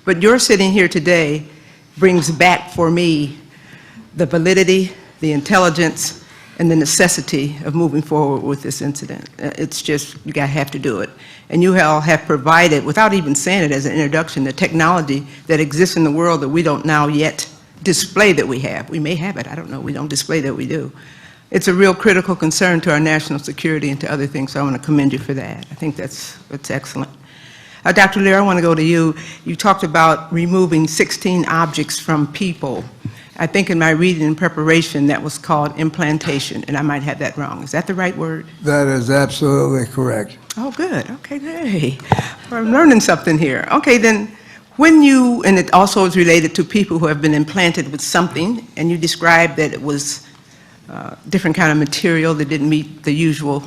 S12: But your sitting here today brings back for me the validity, the intelligence, and the necessity of moving forward with this incident. It's just, you have to do it. And you all have provided, without even saying it as an introduction, the technology that exists in the world that we don't now yet display that we have. We may have it, I don't know, we don't display that we do. It's a real critical concern to our national security and to other things, so I want to commend you for that. I think that's excellent. Dr. Leir, I want to go to you. You talked about removing 16 objects from people. I think in my reading and preparation, that was called implantation, and I might have that wrong. Is that the right word?
S7: That is absolutely correct.
S12: Oh, good. Okay, hey, I'm learning something here. Okay, then, when you, and it also is related to people who have been implanted with something, and you described that it was different kind of material that didn't meet the usual,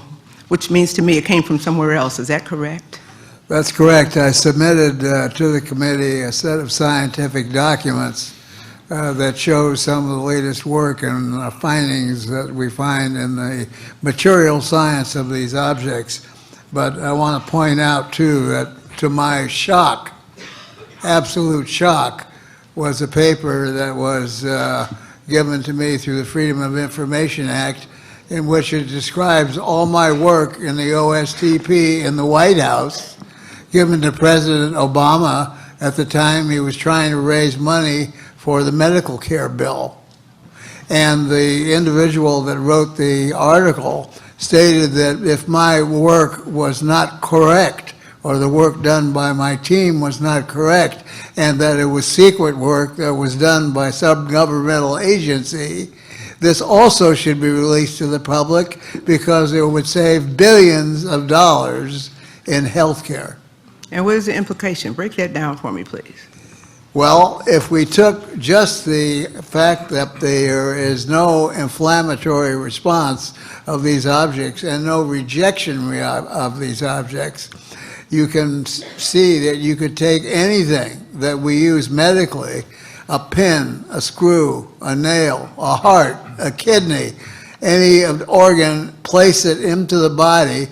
S12: which means to me it came from somewhere else. Is that correct?
S7: That's correct. I submitted to the committee a set of scientific documents that shows some of the latest work and findings that we find in the material science of these objects. But I want to point out, too, that to my shock, absolute shock, was a paper that was given to me through the Freedom of Information Act, in which it describes all my work in the OSTP in the White House, given to President Obama at the time he was trying to raise money for the medical care bill. And the individual that wrote the article stated that if my work was not correct, or the work done by my team was not correct, and that it was secret work that was done by some governmental agency, this also should be released to the public because it would save billions of dollars in health care.
S12: And what is the implication? Break that down for me, please.
S7: Well, if we took just the fact that there is no inflammatory response of these objects and no rejection of these objects, you can see that you could take anything that we use medically, a pin, a screw, a nail, a heart, a kidney, any organ, place it into the body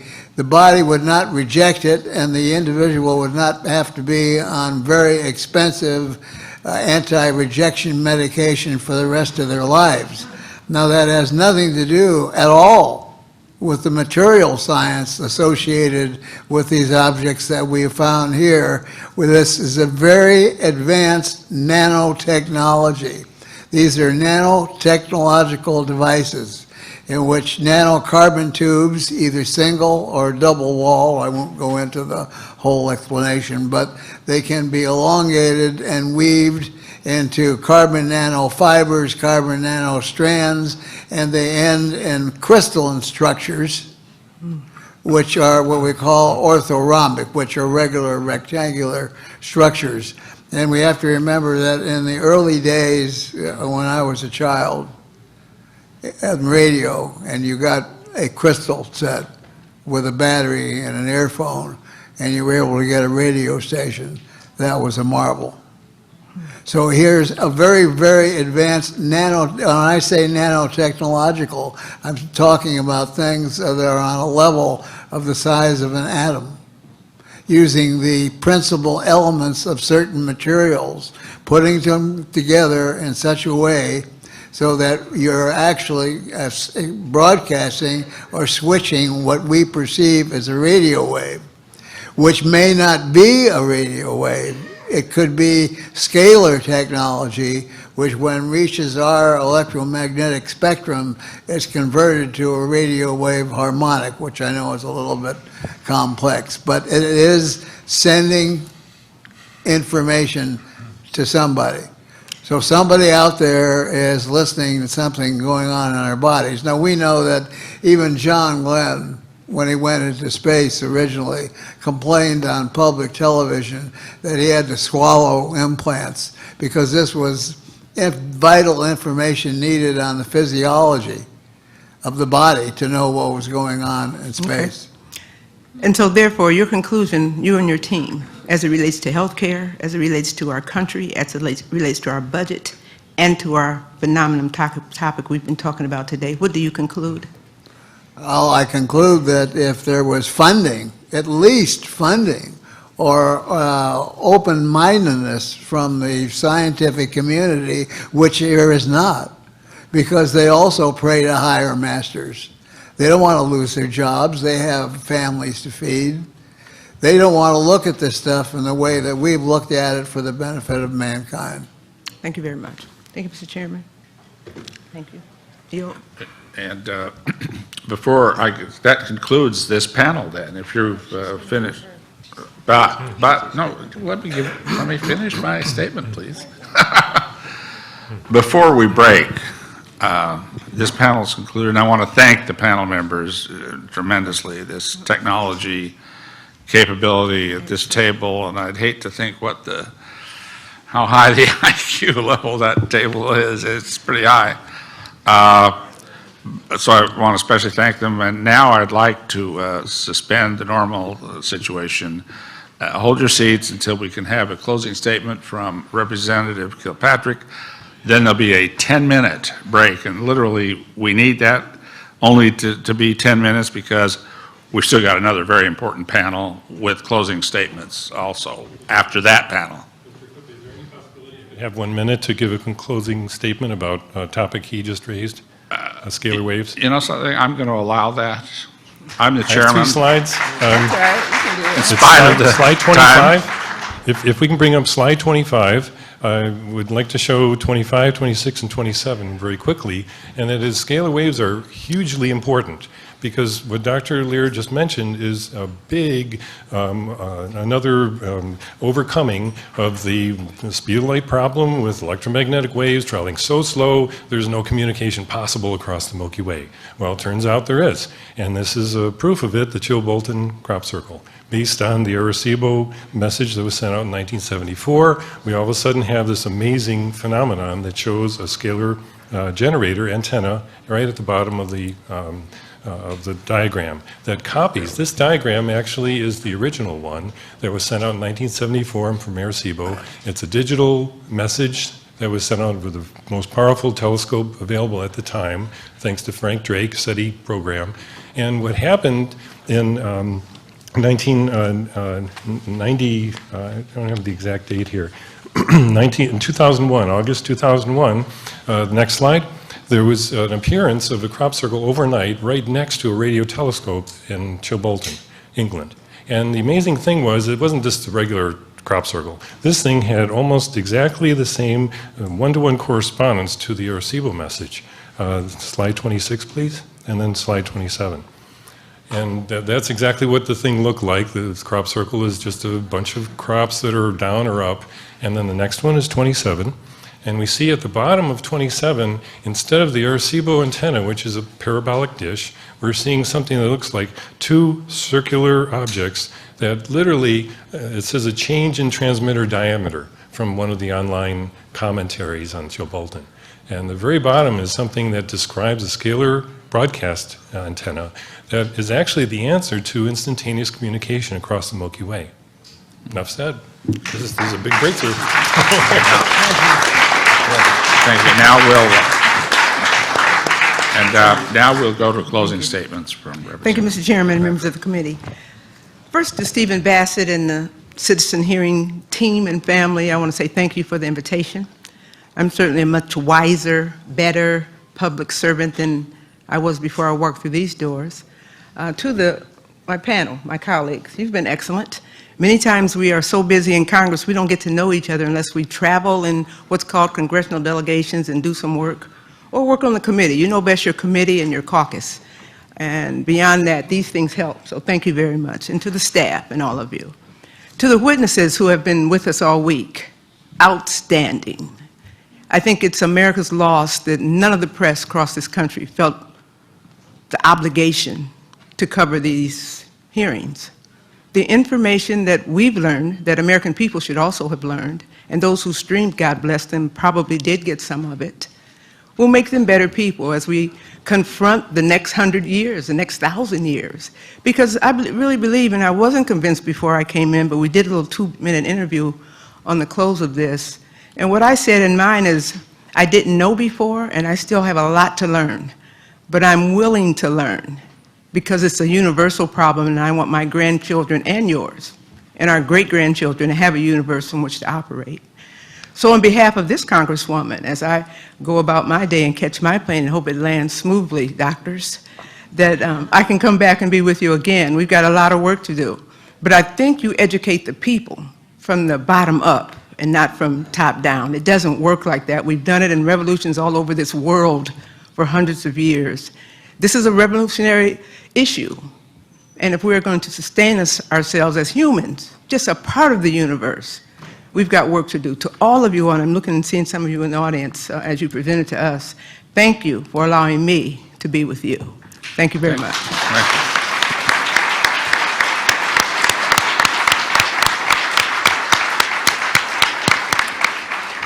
S7: would not reject it, and the individual would not have to be on very expensive anti-rejection medication for the rest of their lives. Now, that has nothing to do at all with the material science associated with these objects that we have found here. This is a very advanced nanotechnology. These are nanotechnological devices in which nanocarbon tubes, either single or double wall, I won't go into the whole explanation, but they can be elongated and weaved into carbon nanofibers, carbon nanostrands, and they end in crystalline structures, which are what we call orthorhombic, which are regular rectangular structures. And we have to remember that in the early days, when I was a child, on radio, and you got a crystal set with a battery and an earphone, and you were able to get a radio station, that was a marvel. So here's a very, very advanced when I say nanotechnological, I'm talking about things that are on a level of the size of an atom, using the principal elements of certain materials, putting them together in such a way so that you're actually broadcasting or switching what we perceive as a radio wave, which may not be a radio wave. It could be scalar technology, which when reaches our electromagnetic spectrum is converted to a radio wave harmonic, which I know is a little bit complex, but it is sending information to somebody. So somebody out there is listening to something going on in our bodies. Now, we know that even John Glenn, when he went into space originally, complained on public television that he had to swallow implants because this was vital information needed on the physiology of the body to know what was going on in space.
S12: Okay. And so therefore, your conclusion, you and your team, as it relates to healthcare, as it relates to our country, as it relates to our budget, and to our phenomenon topic we've been talking about today, what do you conclude?
S7: Well, I conclude that if there was funding, at least funding, or open-mindedness from the scientific community, which there is not, because they also pray to higher masters. They don't want to lose their jobs. They have families to feed. They don't want to look at this stuff in the way that we've looked at it for the benefit of mankind.
S12: Thank you very much. Thank you, Mr. Chairman. Thank you. Deal.
S1: And that concludes this panel then, if you've finished. But no, let me finish my statement, please. Before we break, this panel is concluded, and I want to thank the panel members tremendously. This technology capability at this table, and I'd hate to think how high the IQ level that table is. It's pretty high. So I want to especially thank them, and now I'd like to suspend the normal situation. Hold your seats until we can have a closing statement from Representative Kilpatrick. Then there'll be a 10-minute break, and literally we need that only to be 10 minutes because we've still got another very important panel with closing statements also after that panel.
S6: Is there any possibility you could have 1 minute to give a closing statement about a topic he just raised, scalar waves?
S1: You know something, I'm going to allow that. I'm the chairman.
S6: I have 2 slides.
S12: That's all right. We can do it.
S1: In spite of the
S6: slide 25. If we can bring up slide 25, I would like to show 25, 26, and 27 very quickly, and that is scalar waves are hugely important because what Dr. Leir just mentioned is a big, another overcoming of the speed of light problem with electromagnetic waves traveling so slow there's no communication possible across the Milky Way. Well, it turns out there is, and this is a proof of it, the Chilbolton crop circle. Based on the Arecibo message that was sent out in 1974, we all of a sudden have this amazing phenomenon that shows a scalar generator antenna right at the bottom of the diagram that copies. This diagram actually is the original one that was sent out in 1974 from Arecibo. It's a digital message that was sent out with the most powerful telescope available at the time, thanks to Frank Drake SETI program. And what happened in 1990, I don't have the exact date here, in 2001, August 2001, next slide, there was an appearance of a crop circle overnight right next to a radio telescope in Chilbolton, England. And the amazing thing was, it wasn't just a regular crop circle. This thing had almost exactly the same one-to-one correspondence to the Arecibo message. Slide 26, please, and then slide 27. And that's exactly what the thing looked like. The crop circle is just a bunch of crops that are down or up. And then the next one is 27. And we see at the bottom of 27, instead of the Arecibo antenna, which is a parabolic dish, we're seeing something that looks like two circular objects that literally, it says a change in transmitter diameter from one of the online commentaries on Chilbolton. And the very bottom is something that describes a scalar broadcast antenna that is actually the answer to instantaneous communication across the Milky Way. Enough said. This is a big breakthrough.
S1: Thank you. Now we'll go to closing statements from Representative.
S12: Thank you, Mr. Chairman and members of the committee. First, to Stephen Bassett and the Citizen Hearing team and family, I want to say thank you for the invitation. I'm certainly a much wiser, better public servant than I was before I walked through these doors. To my panel, my colleagues, you've been excellent. Many times we are so busy in Congress, we don't get to know each other unless we travel in what's called congressional delegations and do some work, or work on the committee. You know best your committee and your caucus. And beyond that, these things help. So thank you very much. And to the staff and all of you. To the witnesses who have been with us all week, outstanding. I think it's America's loss that none of the press across this country felt the obligation to cover these hearings. The information that we've learned, that American people should also have learned, and those who streamed, God bless them, probably did get some of it, will make them better people as we confront the next 100 years, the next 1,000 years. Because I really believe, and I wasn't convinced before I came in, but we did a little 2-minute interview on the close of this, and what I said in mine is, I didn't know before, and I still have a lot to learn, but I'm willing to learn, because it's a universal problem, and I want my grandchildren and yours and our great-grandchildren to have a universe from which to operate. So on behalf of this Congresswoman, as I go about my day and catch my plane and hope it lands smoothly, doctors, that I can come back and be with you again. We've got a lot of work to do. But I think you educate the people from the bottom up and not from top down. It doesn't work like that. We've done it in revolutions all over this world for hundreds of years. This is a revolutionary issue. And if we're going to sustain ourselves as humans, just a part of the universe, we've got work to do. To all of you, and I'm looking and seeing some of you in the audience as you presented to us, thank you for allowing me to be with you. Thank you very much.
S1: Thank you.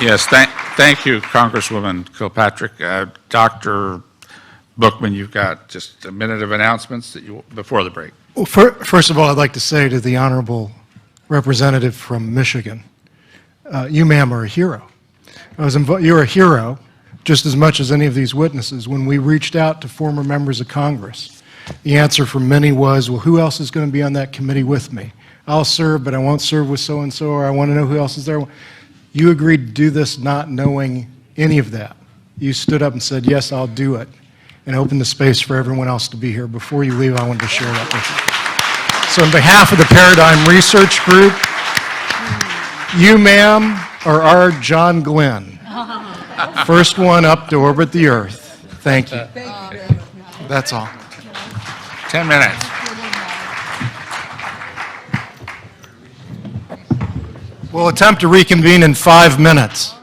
S1: Yes, thank you, Congresswoman Kilpatrick. Dr. Bookman, you've got just a minute of announcements before the break.
S2: Well, first of all, I'd like to say to the honorable representative from Michigan, you, ma'am, are a hero. You're a hero just as much as any of these witnesses. When we reached out to former members of Congress, the answer from many was, well, who else is going to be on that committee with me? I'll serve, but I won't serve with so-and-so, or I want to know who else is there. You agreed to do this not knowing any of that. You stood up and said, yes, I'll do it, and opened the space for everyone else to be here. Before you leave, I wanted to share that with you. So on behalf of the Paradigm Research Group, you, ma'am, are our John Glenn. First one up to orbit the Earth. Thank you. That's all.
S1: 10 minutes.
S2: We'll attempt to reconvene in 5 minutes.